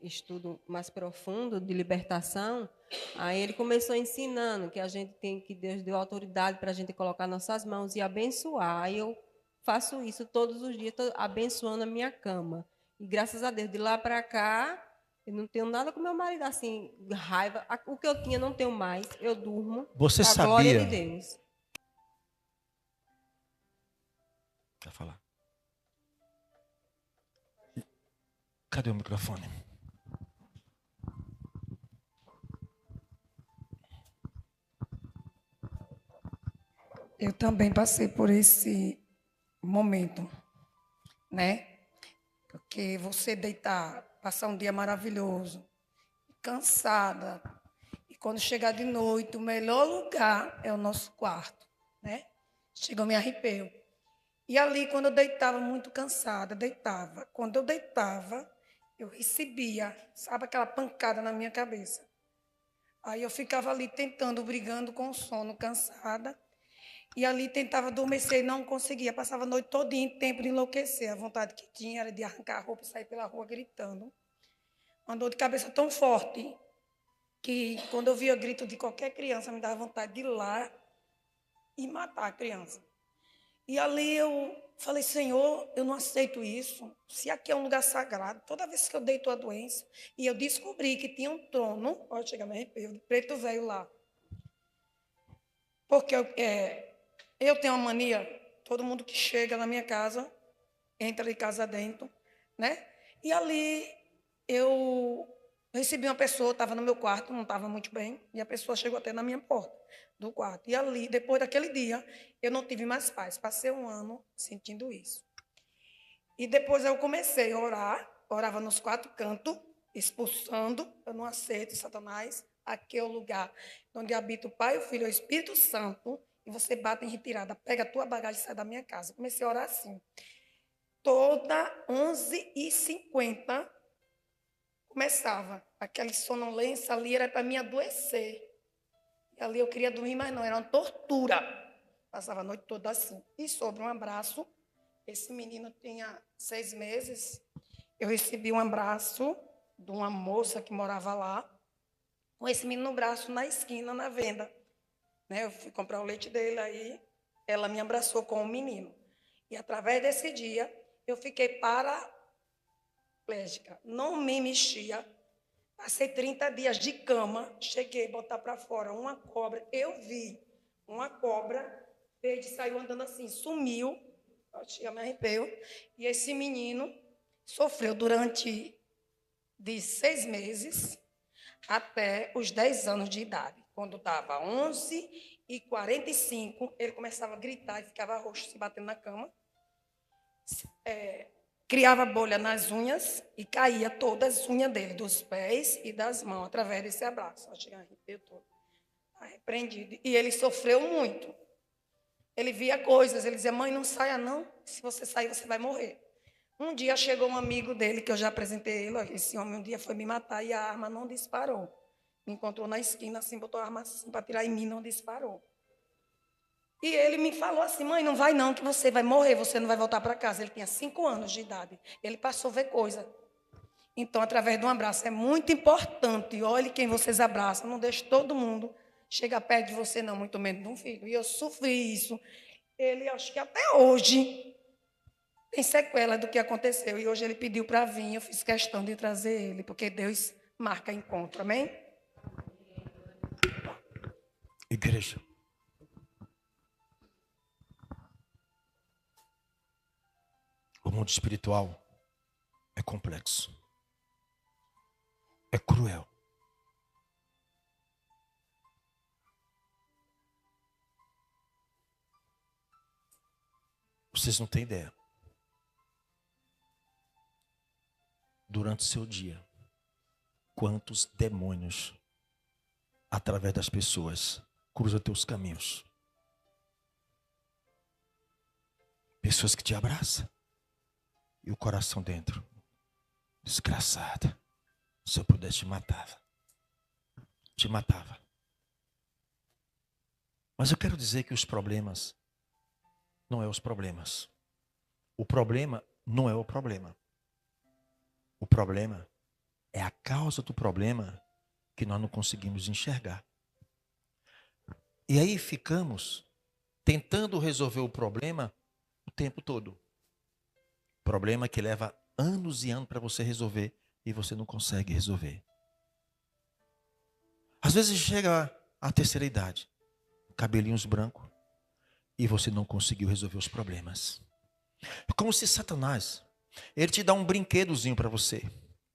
estudo mais profundo de libertação, aí ele começou ensinando que a gente tem, que Deus deu autoridade para a gente colocar nossas mãos e abençoar. Aí eu faço isso todos os dias, tô abençoando a minha cama. E graças a Deus, de lá para cá, eu não tenho nada com meu marido assim, raiva. O que eu tinha não tenho mais. Eu durmo. Você com a glória sabia? de Deus. Quer falar? Cadê o microfone? Eu também passei por esse momento, né? Porque você deitar, passar um dia maravilhoso, cansada, e quando chegar de noite, o melhor lugar é o nosso quarto, né? Chega, eu me arrepio. E ali, quando eu deitava muito cansada, deitava. Quando eu deitava, eu recebia, sabe, aquela pancada na minha cabeça. Aí eu ficava ali tentando, brigando com o sono, cansada. E ali tentava adormecer e não conseguia. Passava a noite todinha em tempo de enlouquecer. A vontade que tinha era de arrancar a roupa e sair pela rua gritando. Uma dor de cabeça tão forte que, quando eu via grito de qualquer criança, me dava vontade de ir lá e matar a criança. E ali eu falei, Senhor, eu não aceito isso. Se aqui é um lugar sagrado, toda vez que eu deito a doença, e eu descobri que tinha um trono, olha, chega a me arrepio, de preto velho lá. Porque eu tenho uma mania, todo mundo que chega na minha casa, entra de casa dentro, né? E ali eu recebi uma pessoa, estava no meu quarto, não estava muito bem, e a pessoa chegou até na minha porta do quarto. E ali, depois daquele dia, eu não tive mais paz. Passei um ano sentindo isso. E depois eu comecei a orar, orava nos 4 cantos, expulsando, eu não aceito Satanás, aqui é o lugar onde habita o Pai, o Filho e o Espírito Santo, e você bate em retirada, pega a tua bagagem e sai da minha casa. Comecei a orar assim. Toda 11h50 começava. Aquela sonolência ali era para me adoecer. E ali eu queria dormir, mas não, era uma tortura. Passava a noite toda assim. E sobre um abraço, esse menino tinha 6 meses, eu recebi um abraço de uma moça que morava lá, com esse menino no braço, na esquina, na venda. Né? Eu fui comprar o leite dele, aí ela me abraçou com o menino. E através desse dia, eu fiquei paraplégica. Não me mexia. Passei 30 dias de cama, cheguei a botar para fora uma cobra. Eu vi uma cobra, verde, saiu andando assim, sumiu. Eu me arrepio. E esse menino sofreu durante de 6 meses até os 10 anos de idade. Quando estava 11h45, ele começava a gritar e ficava roxo, se batendo na cama. Criava bolha nas unhas e caía todas as unhas dele, dos pés e das mãos, através desse abraço. Eu cheguei a arrepio todo. Arrependido. E ele sofreu muito. Ele via coisas, ele dizia, mãe, não saia não, se você sair você vai morrer. Um dia chegou um amigo dele, que eu já apresentei ele, esse homem um dia foi me matar e a arma não disparou. Me encontrou na esquina, assim, botou a arma assim para tirar em mim, não disparou. E ele me falou assim, mãe, não vai não, que você vai morrer, você não vai voltar para casa. Ele tinha 5 anos de idade, ele passou a ver coisa. Então, através de um abraço, é muito importante, olhe quem vocês abraçam, não deixe todo mundo chegar perto de você, não, muito menos de um filho. E eu sofri isso. Ele, acho que até hoje, tem sequela do que aconteceu. E hoje ele pediu para vir, eu fiz questão de trazer ele, porque Deus marca encontro, amém? Igreja. O mundo espiritual é complexo. É cruel. Vocês não têm ideia. Durante o seu dia, quantos demônios, através das pessoas, cruzam teus caminhos. Pessoas que te abraçam. E o coração dentro. Desgraçada. Se eu pudesse, te matava. Te matava. Mas eu quero dizer que os problemas não é os problemas. O problema não é o problema. O problema é a causa do problema que nós não conseguimos enxergar. E aí ficamos tentando resolver o problema o tempo todo. Problema que leva anos e anos para você resolver e você não consegue resolver. Às vezes chega a terceira idade, cabelinhos brancos, e você não conseguiu resolver os problemas. É como se Satanás, ele te dá um brinquedozinho para você,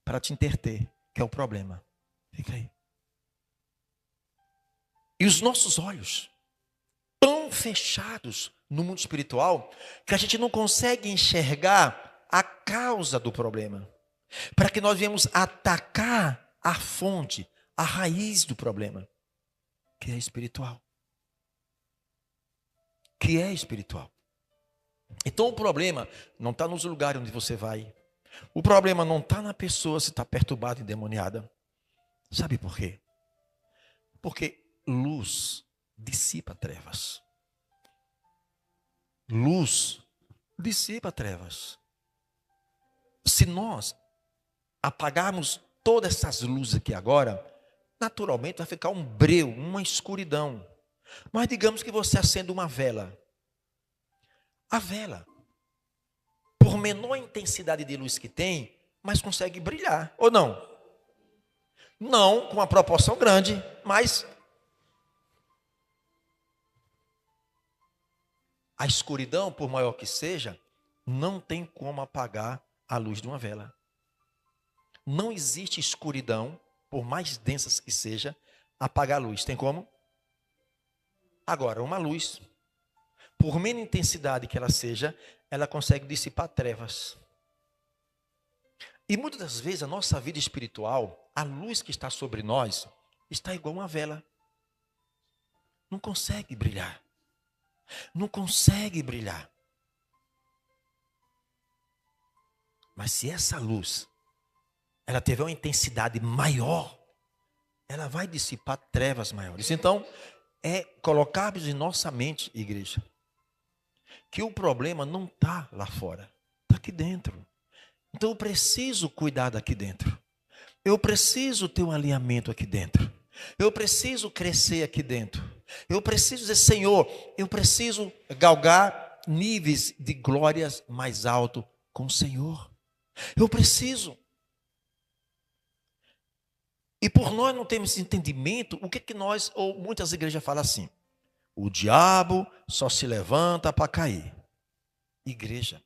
para te entreter, que é o problema. Fica aí. E os nossos olhos, tão fechados no mundo espiritual, que a gente não consegue enxergar a causa do problema. Para que nós venhamos atacar a fonte, a raiz do problema, que é espiritual. Que é espiritual. Então o problema não está nos lugares onde você vai. O problema não está na pessoa se está perturbada e endemoniada. Sabe por quê? Porque luz dissipa trevas. Luz dissipa trevas. Se nós apagarmos todas essas luzes aqui agora, naturalmente vai ficar um breu, uma escuridão. Mas digamos que você acende uma vela. A vela, por menor intensidade de luz que tem, mas consegue brilhar, ou não? Não com uma proporção grande, mas a escuridão, por maior que seja, não tem como apagar a luz de uma vela. Não existe escuridão, por mais densas que seja, apagar a luz. Tem como? Agora, uma luz, por menos intensidade que ela seja, ela consegue dissipar trevas. E muitas das vezes a nossa vida espiritual, a luz que está sobre nós, está igual uma vela. Não consegue brilhar. Não consegue brilhar. Mas se essa luz, ela tiver uma intensidade maior, ela vai dissipar trevas maiores. Então, é colocarmos em nossa mente, igreja, que o problema não está lá fora, está aqui dentro. Então eu preciso cuidar daqui dentro. Eu preciso ter um alinhamento aqui dentro. Eu preciso crescer aqui dentro. Eu preciso dizer, Senhor, eu preciso galgar níveis de glórias mais altos com o Senhor. Eu preciso. E por nós não termos esse entendimento, o que que nós, ou muitas igrejas falam assim, o diabo só se levanta para cair. Igreja,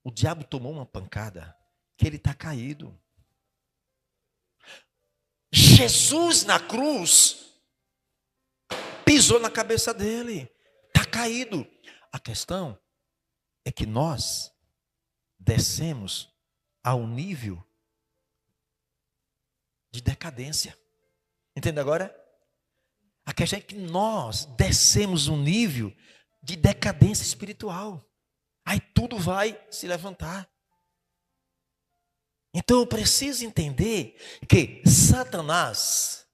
o diabo tomou uma pancada que ele está caído. Jesus na cruz pisou na cabeça dele, está caído. A questão é que nós descemos ao nível de decadência. Entende agora? A questão é que nós descemos um nível de decadência espiritual. Aí tudo vai se levantar. Então eu preciso entender que Satanás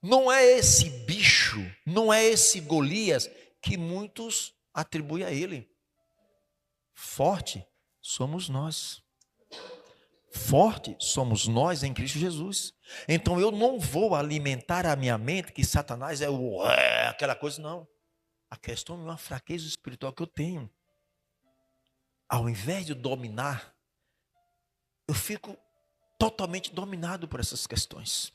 não é esse bicho, não é esse Golias que muitos atribuem a ele. Forte somos nós. Forte somos nós em Cristo Jesus. Então eu não vou alimentar a minha mente que Satanás é aquela coisa, não. A questão é uma fraqueza espiritual que eu tenho. Ao invés de dominar, eu fico totalmente dominado por essas questões.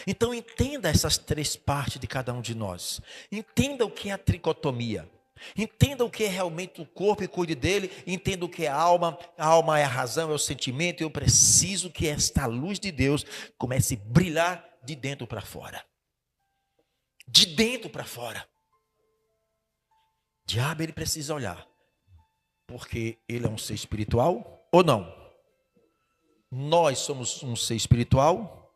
Então entenda essas três partes de cada um de nós. Entenda o que é a tricotomia. Entenda o que é realmente o corpo e cuide dele. Entenda o que é a alma. A alma é a razão, é o sentimento. Eu preciso que esta luz de Deus comece a brilhar de dentro para fora. De dentro para fora. O diabo, ele precisa olhar. Porque ele é um ser espiritual ou não? Nós somos um ser espiritual.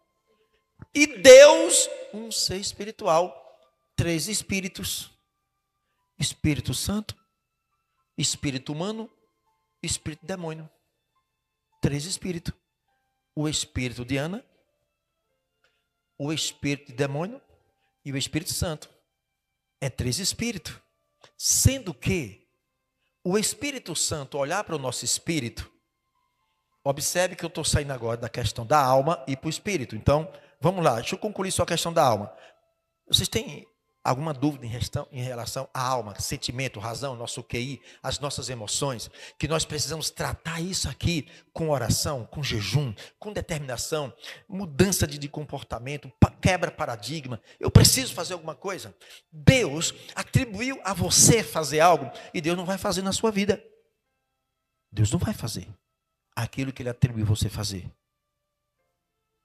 E Deus, um ser espiritual. Três espíritos. Espírito Santo, Espírito humano, Espírito demônio. Três espíritos. O Espírito de Ana, o Espírito de demônio e o Espírito Santo. É três espíritos. Sendo que o Espírito Santo olhar para o nosso espírito, observe que eu estou saindo agora da questão da alma e para o espírito. Então, vamos lá, deixa eu concluir só a questão da alma. Vocês têm alguma dúvida em relação à alma, sentimento, razão, nosso QI, as nossas emoções, que nós precisamos tratar isso aqui com oração, com jejum, com determinação, mudança de comportamento, quebra paradigma. Eu preciso fazer alguma coisa. Deus atribuiu a você fazer algo e Deus não vai fazer na sua vida. Deus não vai fazer aquilo que Ele atribuiu você fazer.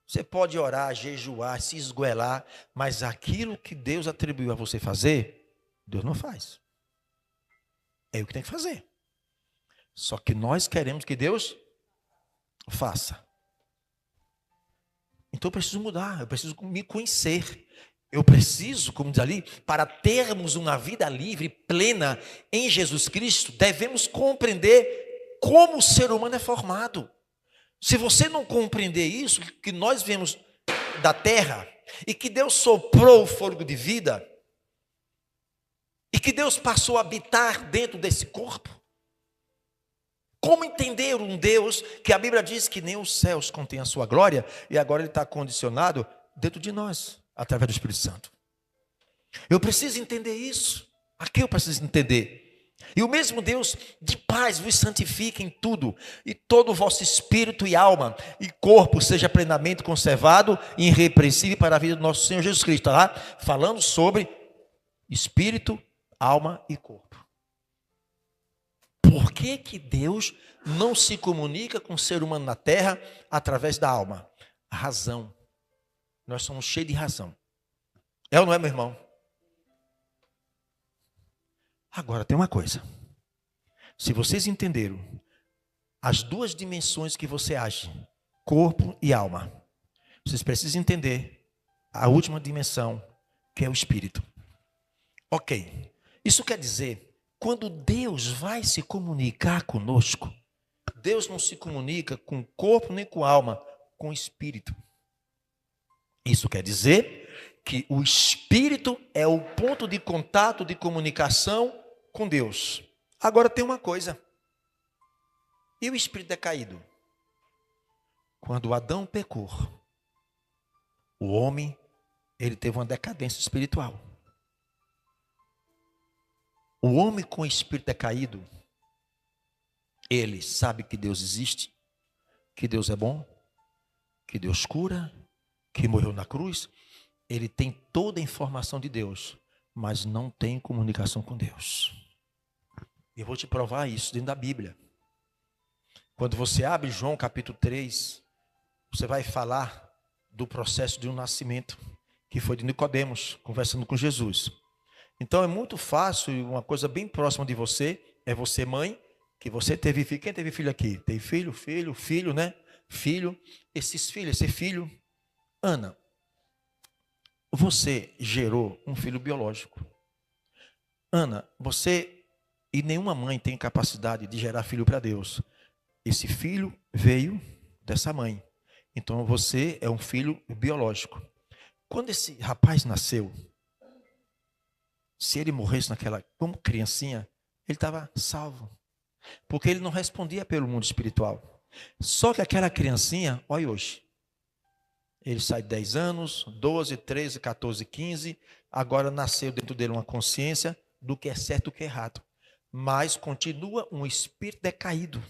Você pode orar, jejuar, se esgoelar, mas aquilo que Deus atribuiu a você fazer, Deus não faz. É o que tem que fazer. Só que nós queremos que Deus faça. Então eu preciso mudar, eu preciso me conhecer. Eu preciso, como diz ali, para termos uma vida livre, plena em Jesus Cristo, devemos compreender como o ser humano é formado. Se você não compreender isso, que nós vemos da terra, e que Deus soprou o fôlego de vida, e que Deus passou a habitar dentro desse corpo, como entender um Deus que a Bíblia diz que nem os céus contêm a sua glória, e agora Ele está condicionado dentro de nós, através do Espírito Santo. Eu preciso entender isso, aqui eu preciso entender. E o mesmo Deus de paz vos santifique em tudo, e todo o vosso espírito e alma e corpo seja plenamente conservado e irrepreensível para a vida do nosso Senhor Jesus Cristo. Tá lá? Falando sobre espírito, alma e corpo. Por que que Deus não se comunica com o ser humano na terra através da alma? A razão. Nós somos cheios de razão. É ou não é, meu irmão? Agora tem uma coisa. Se vocês entenderam as duas dimensões que você age, corpo e alma, vocês precisam entender a última dimensão, que é o espírito. Ok. Isso quer dizer, quando Deus vai se comunicar conosco, Deus não se comunica com o corpo nem com a alma, com o espírito. Isso quer dizer que o espírito é o ponto de contato, de comunicação com Deus. Agora tem uma coisa. E o espírito decaído? Quando Adão pecou, o homem, ele teve uma decadência espiritual. O homem com espírito decaído, ele sabe que Deus existe, que Deus é bom, que Deus cura, que morreu na cruz. Ele tem toda a informação de Deus, mas não tem comunicação com Deus. Eu vou te provar isso dentro da Bíblia. Quando você abre João capítulo 3, você vai falar do processo de um nascimento, que foi de Nicodemos, conversando com Jesus. Então é muito fácil, uma coisa bem próxima de você, é você mãe, que você teve filho. Quem teve filho aqui? Tem filho, né? Filho, esses filhos, esse filho. Ana, você gerou um filho biológico. Ana, você e nenhuma mãe tem capacidade de gerar filho para Deus. Esse filho veio dessa mãe. Então você é um filho biológico. Quando esse rapaz nasceu, se ele morresse como criancinha, ele estava salvo. Porque ele não respondia pelo mundo espiritual. Só que aquela criancinha, olha hoje, ele sai de 10 anos, 12, 13, 14, 15, agora nasceu dentro dele uma consciência do que é certo e do que é errado. Mas continua um espírito decaído.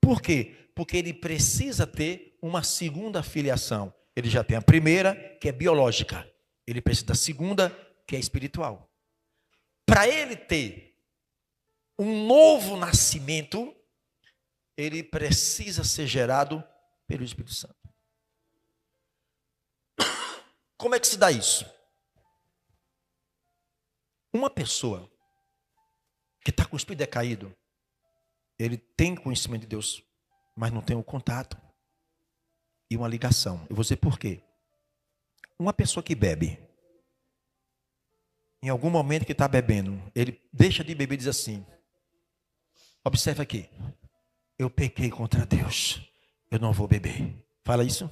Por quê? Porque ele precisa ter uma segunda filiação. Ele já tem a primeira, que é biológica. Ele precisa da segunda, que é espiritual. Para ele ter um novo nascimento, ele precisa ser gerado pelo Espírito Santo. Como é que se dá isso? Uma pessoa que está com o espírito decaído, ele tem conhecimento de Deus, mas não tem o contato e uma ligação. Eu vou dizer por quê. Uma pessoa que bebe, em algum momento que está bebendo, ele deixa de beber e diz assim, observe aqui, eu pequei contra Deus, eu não vou beber. Fala isso.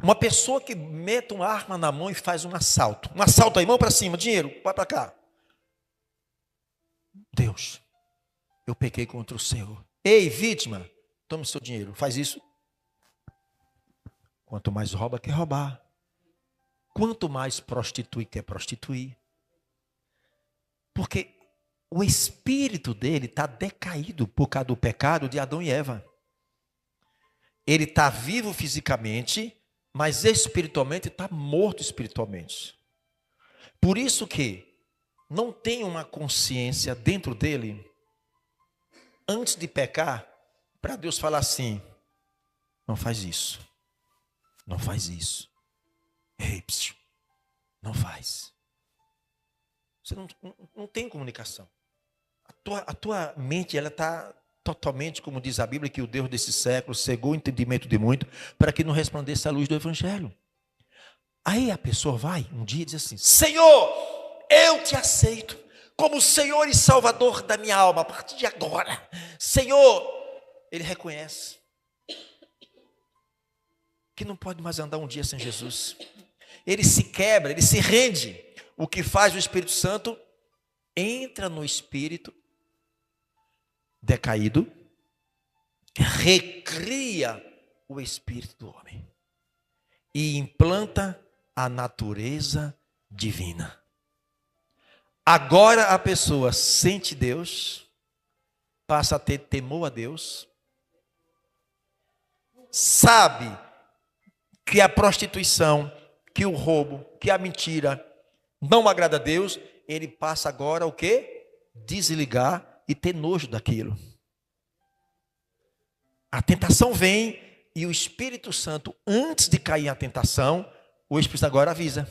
Uma pessoa que mete uma arma na mão e faz um assalto aí, mão para cima, dinheiro, vai para cá. Deus, eu pequei contra o Senhor. Ei, vítima, tome seu dinheiro, faz isso. Quanto mais rouba, quer roubar. Quanto mais prostitui, quer prostituir. Porque o espírito dele está decaído por causa do pecado de Adão e Eva. Ele está vivo fisicamente, mas espiritualmente está morto espiritualmente. Por isso que não tem uma consciência dentro dele, antes de pecar, para Deus falar assim, não faz isso, não faz isso. Ei, não faz. Você não tem comunicação. A tua mente, ela está totalmente, como diz a Bíblia, que o Deus desse século cegou o entendimento de muito, para que não resplandeça a luz do Evangelho. Aí a pessoa vai um dia e diz assim, Senhor, eu te aceito como Senhor e Salvador da minha alma, a partir de agora. Senhor, ele reconhece que não pode mais andar um dia sem Jesus. Ele se quebra, ele se rende. O que faz o Espírito Santo? Entra no espírito decaído, recria o espírito do homem e implanta a natureza divina. Agora a pessoa sente Deus, passa a ter temor a Deus, sabe que a prostituição, que o roubo, que a mentira não agrada a Deus, ele passa agora o quê? desligar e ter nojo daquilo. A tentação vem e o Espírito Santo, antes de cair a tentação, o Espírito Santo agora avisa.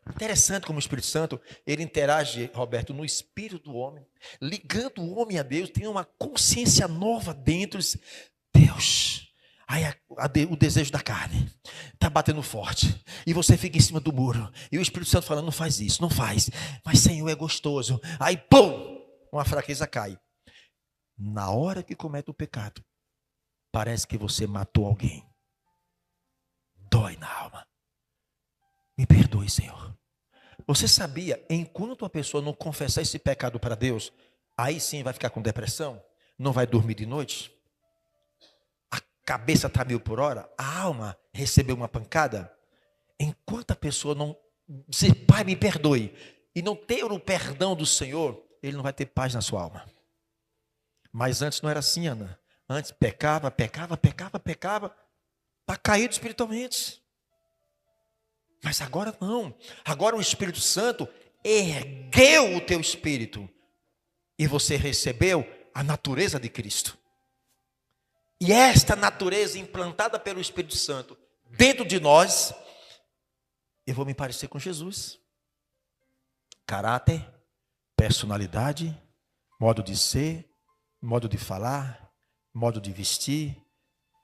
Interessante como o Espírito Santo, ele interage, Roberto, no espírito do homem, ligando o homem a Deus, tem uma consciência nova dentro. Deus, aí o desejo da carne está batendo forte, e você fica em cima do muro, e o Espírito Santo falando, não faz isso, não faz, mas Senhor, é gostoso. Aí, pum, uma fraqueza cai. Na hora que comete o pecado, parece que você matou alguém. Dói na alma. Me perdoe, Senhor. Você sabia, enquanto a pessoa não confessar esse pecado para Deus, aí sim vai ficar com depressão, não vai dormir de noite, a cabeça está 1000 por hora, a alma recebeu uma pancada. Enquanto a pessoa não dizer, Pai, me perdoe, e não ter o perdão do Senhor, ele não vai ter paz na sua alma. Mas antes não era assim, Ana. Antes pecava, está caído espiritualmente. Mas agora não. Agora o Espírito Santo ergueu o teu espírito. E você recebeu a natureza de Cristo. E esta natureza implantada pelo Espírito Santo dentro de nós, eu vou me parecer com Jesus. Caráter, personalidade, modo de ser, modo de falar, modo de vestir.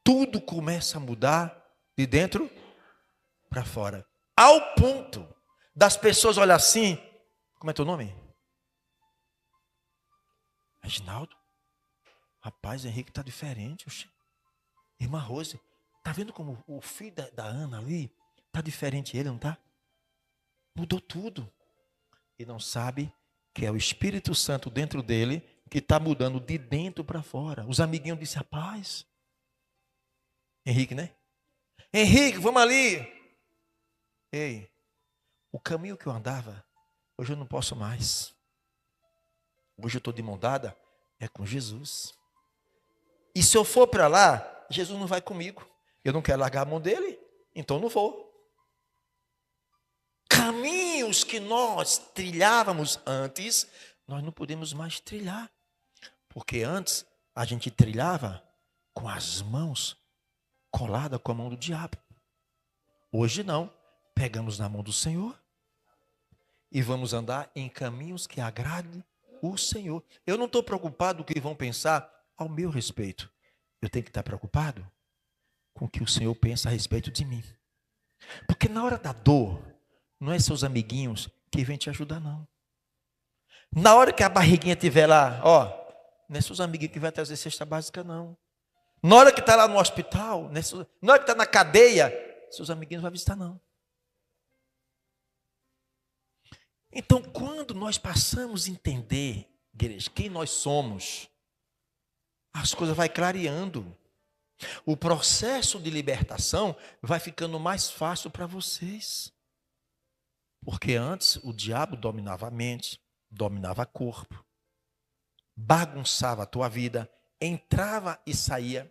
Tudo começa a mudar de dentro para fora. Ao ponto das pessoas olhar assim, como é teu nome? Reginaldo? Rapaz, Henrique está diferente. Oxê. Irmã Rose, está vendo como o filho da Ana ali, está diferente ele, não está? Mudou tudo. E não sabe que é o Espírito Santo dentro dele que está mudando de dentro para fora. Os amiguinhos disseram, rapaz, Henrique, né? Henrique, vamos ali. Ei, o caminho que eu andava, hoje eu não posso mais. Hoje eu estou de mão dada, é com Jesus. E se eu for para lá, Jesus não vai comigo. Eu não quero largar a mão dele, então não vou. Caminhos que nós trilhávamos antes, nós não podemos mais trilhar. Porque antes a gente trilhava com as mãos coladas com a mão do diabo. Hoje não. Pegamos na mão do Senhor e vamos andar em caminhos que agradem o Senhor. Eu não estou preocupado com o que vão pensar ao meu respeito. Eu tenho que estar preocupado com o que o Senhor pensa a respeito de mim. Porque na hora da dor, não é seus amiguinhos que vêm te ajudar, não. Na hora que a barriguinha estiver lá, ó, não é seus amiguinhos que vão trazer cesta básica, não. Na hora que está lá no hospital, na hora que está na cadeia, seus amiguinhos não vão visitar, não. Então, quando nós passamos a entender, igreja, quem nós somos, as coisas vão clareando. O processo de libertação vai ficando mais fácil para vocês. Porque antes o diabo dominava a mente, dominava o corpo, bagunçava a tua vida, entrava e saía,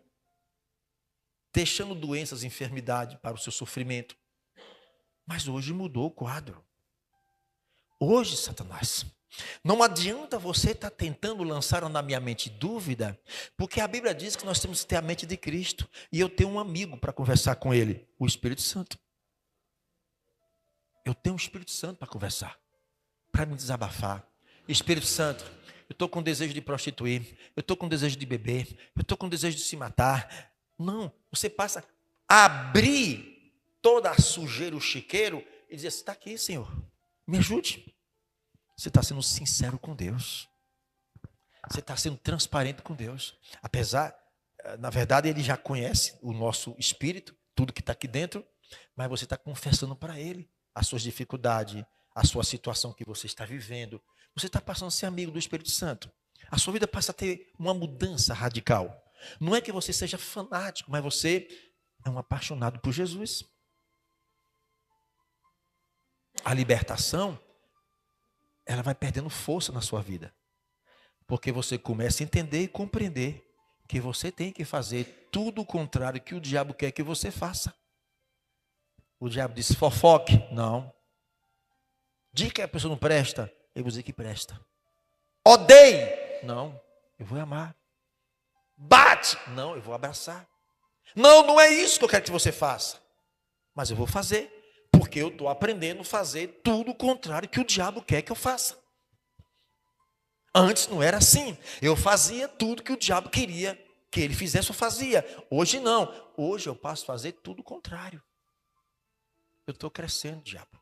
deixando doenças e enfermidade para o seu sofrimento. Mas hoje mudou o quadro. Hoje, Satanás, não adianta você estar tentando lançar na minha mente dúvida, porque a Bíblia diz que nós temos que ter a mente de Cristo, e eu tenho um amigo para conversar com ele, o Espírito Santo. Eu tenho um Espírito Santo para conversar, para me desabafar. Espírito Santo, eu estou com desejo de prostituir, eu estou com desejo de beber, eu estou com desejo de se matar. Não, você passa a abrir toda a sujeira, o chiqueiro, e dizer, está aqui, Senhor. Me ajude. Você está sendo sincero com Deus. Você está sendo transparente com Deus. Apesar, na verdade, Ele já conhece o nosso espírito, tudo que está aqui dentro, mas você está confessando para Ele as suas dificuldades, a sua situação que você está vivendo. Você está passando a ser amigo do Espírito Santo. A sua vida passa a ter uma mudança radical. Não é que você seja fanático, mas você é um apaixonado por Jesus. A libertação, ela vai perdendo força na sua vida. Porque você começa a entender e compreender que você tem que fazer tudo o contrário que o diabo quer que você faça. O diabo diz, fofoque. Não. Diga que a pessoa não presta, eu vou dizer que presta. Odeie. Não, eu vou amar. Bate. Não, eu vou abraçar. Não, não é isso que eu quero que você faça. Mas eu vou fazer. Porque eu estou aprendendo a fazer tudo o contrário que o diabo quer que eu faça. Antes não era assim. Eu fazia tudo que o diabo queria que ele fizesse, eu fazia. Hoje não. Hoje eu passo a fazer tudo o contrário. Eu estou crescendo, diabo.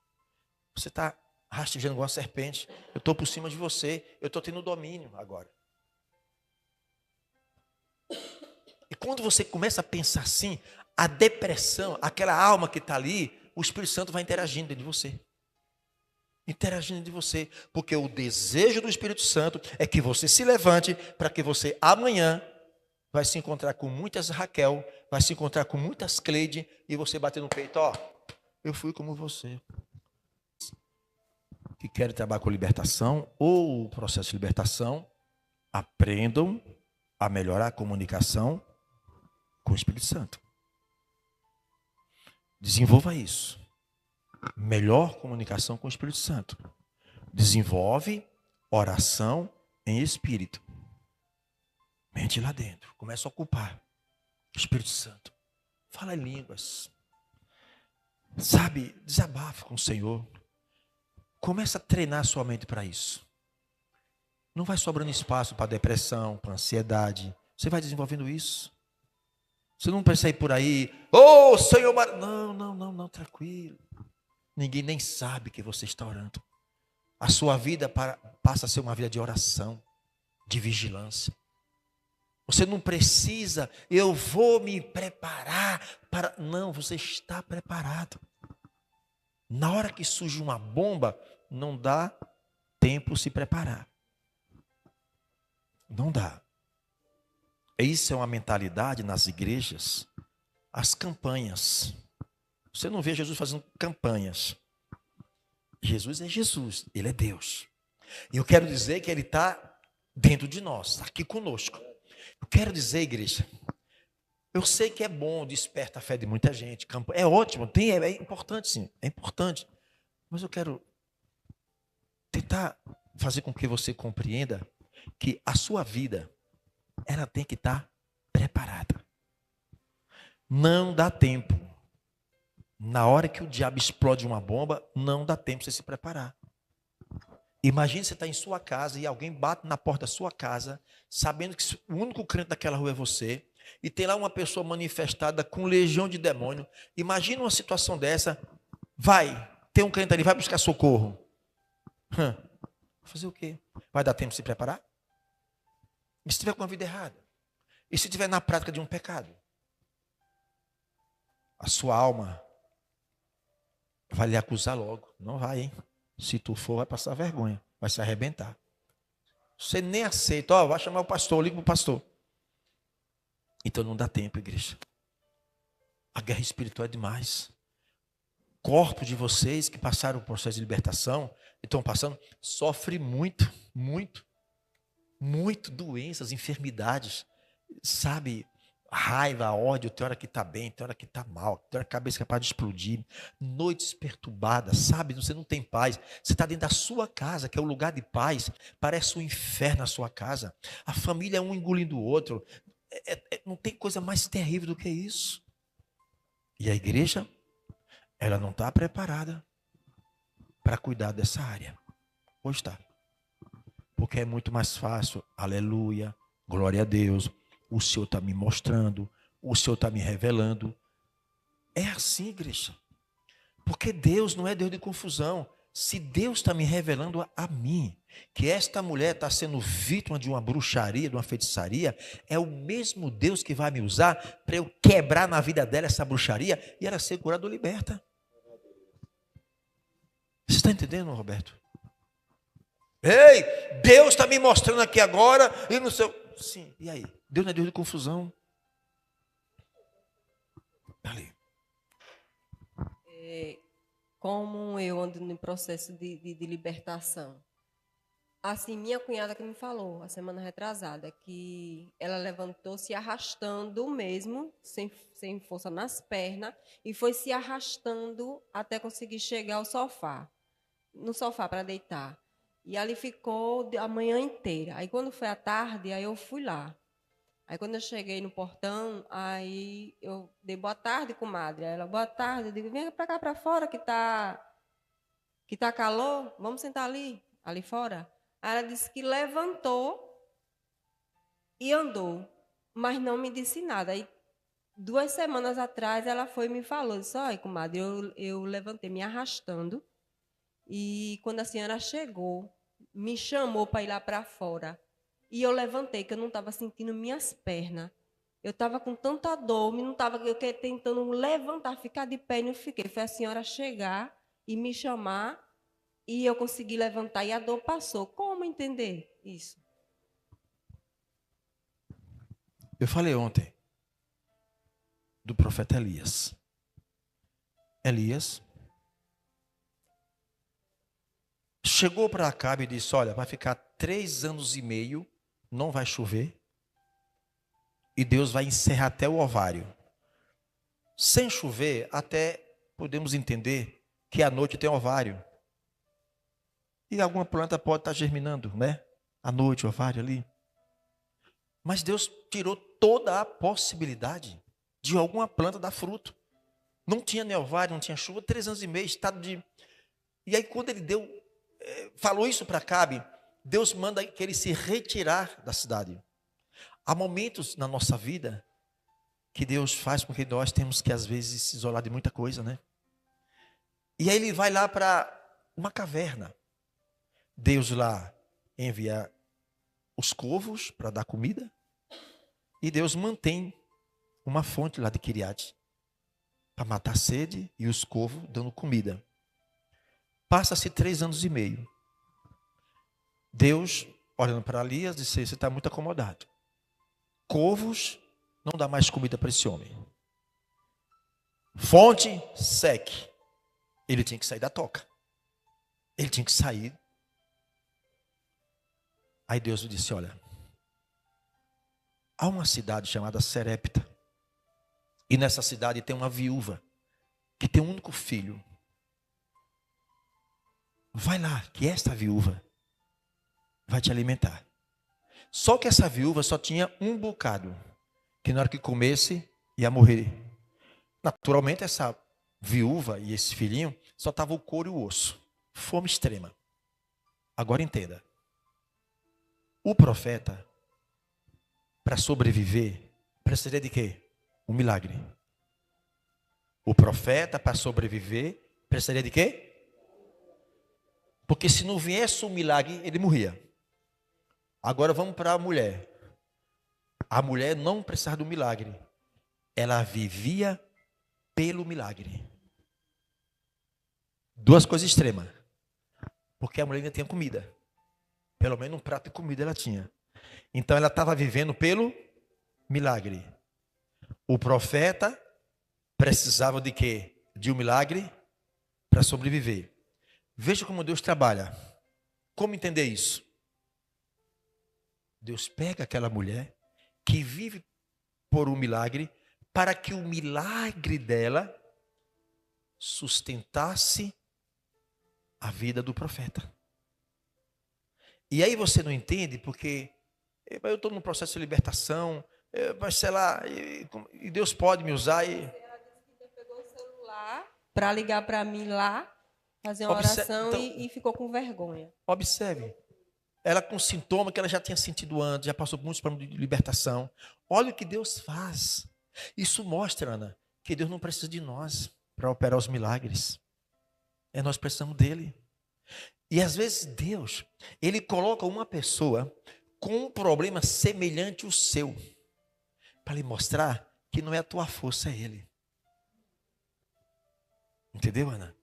Você está rastejando igual uma serpente. Eu estou por cima de você. Eu estou tendo domínio agora. E quando você começa a pensar assim, a depressão, aquela alma que está ali, o Espírito Santo vai interagindo dentro de você. Interagindo de você. Porque o desejo do Espírito Santo é que você se levante para que você amanhã vai se encontrar com muitas Raquel, vai se encontrar com muitas Cleide e você bater no peito, ó, eu fui como você. Que querem trabalhar com libertação ou o processo de libertação, aprendam a melhorar a comunicação com o Espírito Santo. Desenvolva isso. Melhor comunicação com o Espírito Santo. Desenvolve oração em espírito. Mente lá dentro. Começa a ocupar o Espírito Santo. Fala em línguas. Sabe, desabafe com o Senhor. Começa a treinar a sua mente para isso. Não vai sobrando espaço para depressão, para ansiedade. Você vai desenvolvendo isso. Você não precisa ir por aí, ô Senhor, não, tranquilo. Ninguém nem sabe que você está orando. A sua vida passa a ser uma vida de oração, de vigilância. Você não precisa, eu vou me preparar para... Não, você está preparado. Na hora que surge uma bomba, não dá tempo se preparar. Não dá. Isso é uma mentalidade nas igrejas. As campanhas. Você não vê Jesus fazendo campanhas. Jesus é Jesus, Ele é Deus. E eu quero dizer que Ele está dentro de nós, aqui conosco. Eu quero dizer, igreja, eu sei que é bom, desperta a fé de muita gente. É ótimo, é importante sim, é importante. Mas eu quero tentar fazer com que você compreenda que a sua vida, ela tem que estar preparada. Não dá tempo. Na hora que o diabo explode uma bomba, não dá tempo de você se preparar. Imagine você está em sua casa e alguém bate na porta da sua casa, sabendo que o único crente daquela rua é você, e tem lá uma pessoa manifestada com legião de demônio. Imagine uma situação dessa. Tem um crente ali, vai buscar socorro. Fazer o quê? Vai dar tempo de se preparar? E se tiver com a vida errada? E se estiver na prática de um pecado? A sua alma vai lhe acusar logo. Não vai, hein? Se tu for, vai passar vergonha. Vai se arrebentar. Você nem aceita. Vai chamar o pastor, liga para o pastor. Então não dá tempo, igreja. A guerra espiritual é demais. Corpo de vocês que passaram o processo de libertação, estão passando, sofre muito doenças, enfermidades, sabe? Raiva, ódio, tem hora que está bem, tem hora que está mal, tem hora que a cabeça é capaz de explodir, noites perturbadas, sabe? Você não tem paz, você está dentro da sua casa, que é o lugar de paz, parece um inferno na sua casa, a família é um engolindo o outro, não tem coisa mais terrível do que isso. E a igreja, ela não está preparada para cuidar dessa área. Hoje está. Porque é muito mais fácil, aleluia, glória a Deus, o Senhor está me mostrando, o Senhor está me revelando. É assim, igreja. Porque Deus não é Deus de confusão. Se Deus está me revelando a mim, que esta mulher está sendo vítima de uma bruxaria, de uma feitiçaria, é o mesmo Deus que vai me usar para eu quebrar na vida dela essa bruxaria e ela ser curada ou liberta. Você está entendendo, Roberto? Ei, Deus está me mostrando aqui agora e no seu... Sim, e aí? Deus não é Deus de confusão. Ali. Como eu ando no processo de libertação. Assim, minha cunhada que me falou, a semana retrasada, que ela levantou se arrastando mesmo, sem força nas pernas, e foi se arrastando até conseguir chegar ao sofá, no sofá para deitar. E ali ficou a manhã inteira. Aí quando foi à tarde, aí eu fui lá. Aí quando eu cheguei no portão, aí eu dei boa tarde, comadre. Aí ela, boa tarde. Eu digo, vem pra cá pra fora que tá calor. Vamos sentar ali fora. Aí ela disse que levantou e andou, mas não me disse nada. Aí 2 semanas atrás ela foi e me falou, disse, olha, comadre, eu levantei me arrastando e quando a senhora chegou, me chamou para ir lá para fora. E eu levantei, que eu não estava sentindo minhas pernas. Eu estava com tanta dor, não estava eu tentando levantar, ficar de pé e não fiquei. Foi a senhora chegar e me chamar e eu consegui levantar e a dor passou. Como entender isso? Eu falei ontem do profeta Elias. Elias chegou para Acabe e disse, olha, vai ficar 3 anos e meio, não vai chover, e Deus vai encerrar até o ovário. Sem chover, até podemos entender que à noite tem ovário. E alguma planta pode estar germinando, né? À noite, o ovário ali. Mas Deus tirou toda a possibilidade de alguma planta dar fruto. Não tinha nem ovário, não tinha chuva, 3 anos e meio, estado de... E aí quando ele falou isso para Acabe, Deus manda que ele se retirar da cidade. Há momentos na nossa vida que Deus faz com que nós temos que às vezes se isolar de muita coisa, né? E aí ele vai lá para uma caverna. Deus lá envia os corvos para dar comida. E Deus mantém uma fonte lá de Quiriate para matar a sede e os corvos dando comida. Passa-se 3 anos e meio. Deus, olhando para Elias, disse, você está muito acomodado. Corvos, não dá mais comida para esse homem. Fonte, seque. Ele tinha que sair da toca. Ele tinha que sair. Aí Deus disse, olha, há uma cidade chamada Serepta. E nessa cidade tem uma viúva que tem um único filho. Vai lá, que esta viúva vai te alimentar. Só que essa viúva só tinha um bocado, que na hora que comesse ia morrer. Naturalmente essa viúva e esse filhinho só tava o couro e o osso. Fome extrema. Agora entenda. O profeta, para sobreviver, precisaria de quê? Um milagre. O profeta, para sobreviver, precisaria de quê? Porque se não viesse um milagre, ele morria. Agora vamos para a mulher. A mulher não precisava do milagre. Ela vivia pelo milagre. 2 coisas extremas. Porque a mulher ainda tinha comida. Pelo menos um prato de comida ela tinha. Então ela estava vivendo pelo milagre. O profeta precisava de quê? De um milagre para sobreviver. Veja como Deus trabalha. Como entender isso? Deus pega aquela mulher que vive por um milagre para que o milagre dela sustentasse a vida do profeta. E aí você não entende porque eu estou num processo de libertação, mas sei lá, e Deus pode me usar. E... Ela disse que pegou o celular para ligar para mim lá, fazer uma oração então, e ficou com vergonha. Observe. Ela com sintoma que ela já tinha sentido antes, já passou por muitos problemas de libertação. Olha o que Deus faz. Isso mostra, Ana, que Deus não precisa de nós para operar os milagres. Nós precisamos dele. E às vezes Deus, ele coloca uma pessoa com um problema semelhante ao seu, para lhe mostrar que não é a tua força, é ele. Entendeu, Ana?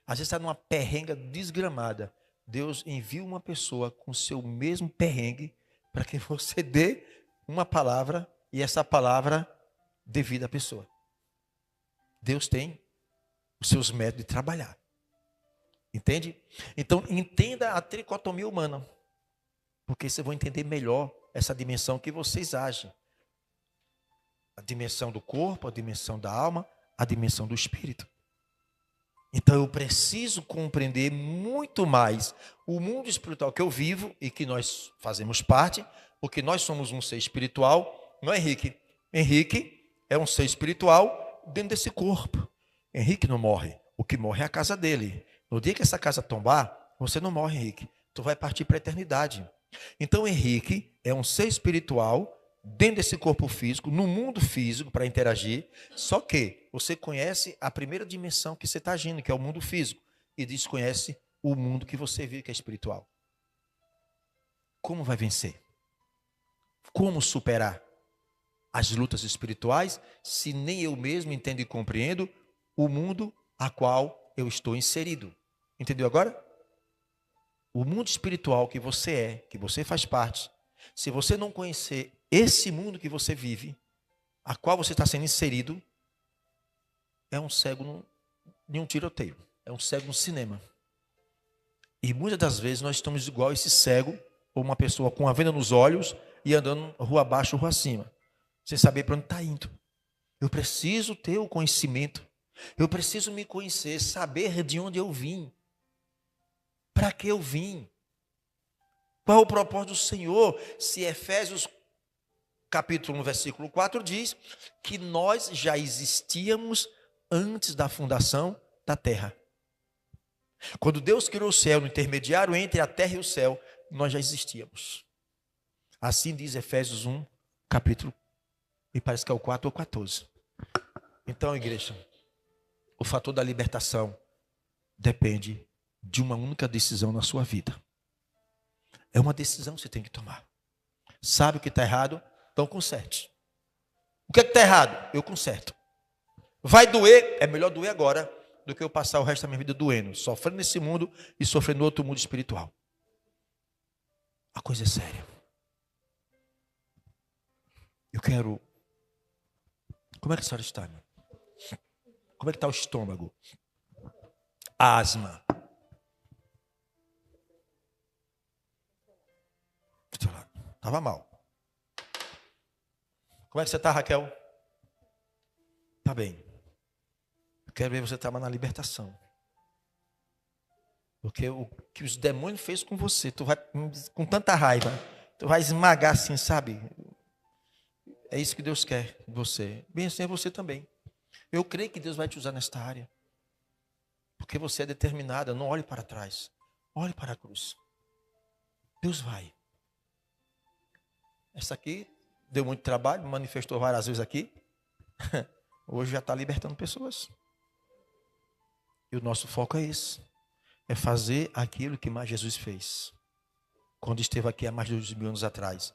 Às vezes está numa perrenga desgramada. Deus envia uma pessoa com o seu mesmo perrengue para que você dê uma palavra e essa palavra dê vida à pessoa. Deus tem os seus métodos de trabalhar. Entende? Então, entenda a tricotomia humana. Porque vocês vão entender melhor essa dimensão que vocês agem. A dimensão do corpo, a dimensão da alma, a dimensão do espírito. Então eu preciso compreender muito mais o mundo espiritual que eu vivo e que nós fazemos parte, porque nós somos um ser espiritual, não é Henrique? Henrique é um ser espiritual dentro desse corpo. Henrique não morre, o que morre é a casa dele. No dia que essa casa tombar, você não morre, Henrique, tu vai partir para a eternidade. Então Henrique é um ser espiritual dentro desse corpo físico, no mundo físico, para interagir, só que você conhece a primeira dimensão que você está agindo, que é o mundo físico, e desconhece o mundo que você vive, que é espiritual. Como vai vencer? Como superar as lutas espirituais, se nem eu mesmo entendo e compreendo o mundo a qual eu estou inserido? Entendeu agora? O mundo espiritual que você faz parte, se você não conhecer esse mundo que você vive, a qual você está sendo inserido, é um cego em um tiroteio, é um cego no cinema. E muitas das vezes nós estamos igual a esse cego, ou uma pessoa com a venda nos olhos e andando rua abaixo, rua acima, sem saber para onde está indo. Eu preciso ter o conhecimento, eu preciso me conhecer, saber de onde eu vim, para que eu vim, qual o propósito do Senhor. Se Efésios capítulo 1, versículo 4 diz que nós já existíamos antes da fundação da terra. Quando Deus criou o céu, no intermediário entre a terra e o céu, nós já existíamos. Assim diz Efésios 1, capítulo, me parece que é o 4 ou 14. Então, igreja, o fator da libertação depende de uma única decisão na sua vida. É uma decisão que você tem que tomar. Sabe o que está errado? Então conserte. O que é que está errado? Eu conserto. Vai doer? É melhor doer agora do que eu passar o resto da minha vida doendo, sofrendo nesse mundo e sofrendo no outro mundo espiritual. A coisa é séria. Eu quero... Como é que a senhora está, irmã? Como é que está o estômago? Asma. Estava mal. Como é que você está, Raquel? Está bem. Eu quero ver você trabalhar na libertação. Porque o que os demônios fez com você, tu vai com tanta raiva, tu vai esmagar assim, sabe? É isso que Deus quer de você. Bem assim é você também. Eu creio que Deus vai te usar nesta área. Porque você é determinada, não olhe para trás. Olhe para a cruz. Deus vai. Essa aqui deu muito trabalho, manifestou várias vezes aqui. Hoje já está libertando pessoas. E o nosso foco é esse. É fazer aquilo que mais Jesus fez. Quando esteve aqui há mais de 2.000 anos atrás.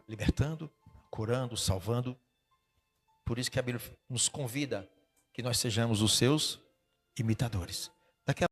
Libertando, curando, salvando. Por isso que a Bíblia nos convida que nós sejamos os seus imitadores. Daqui a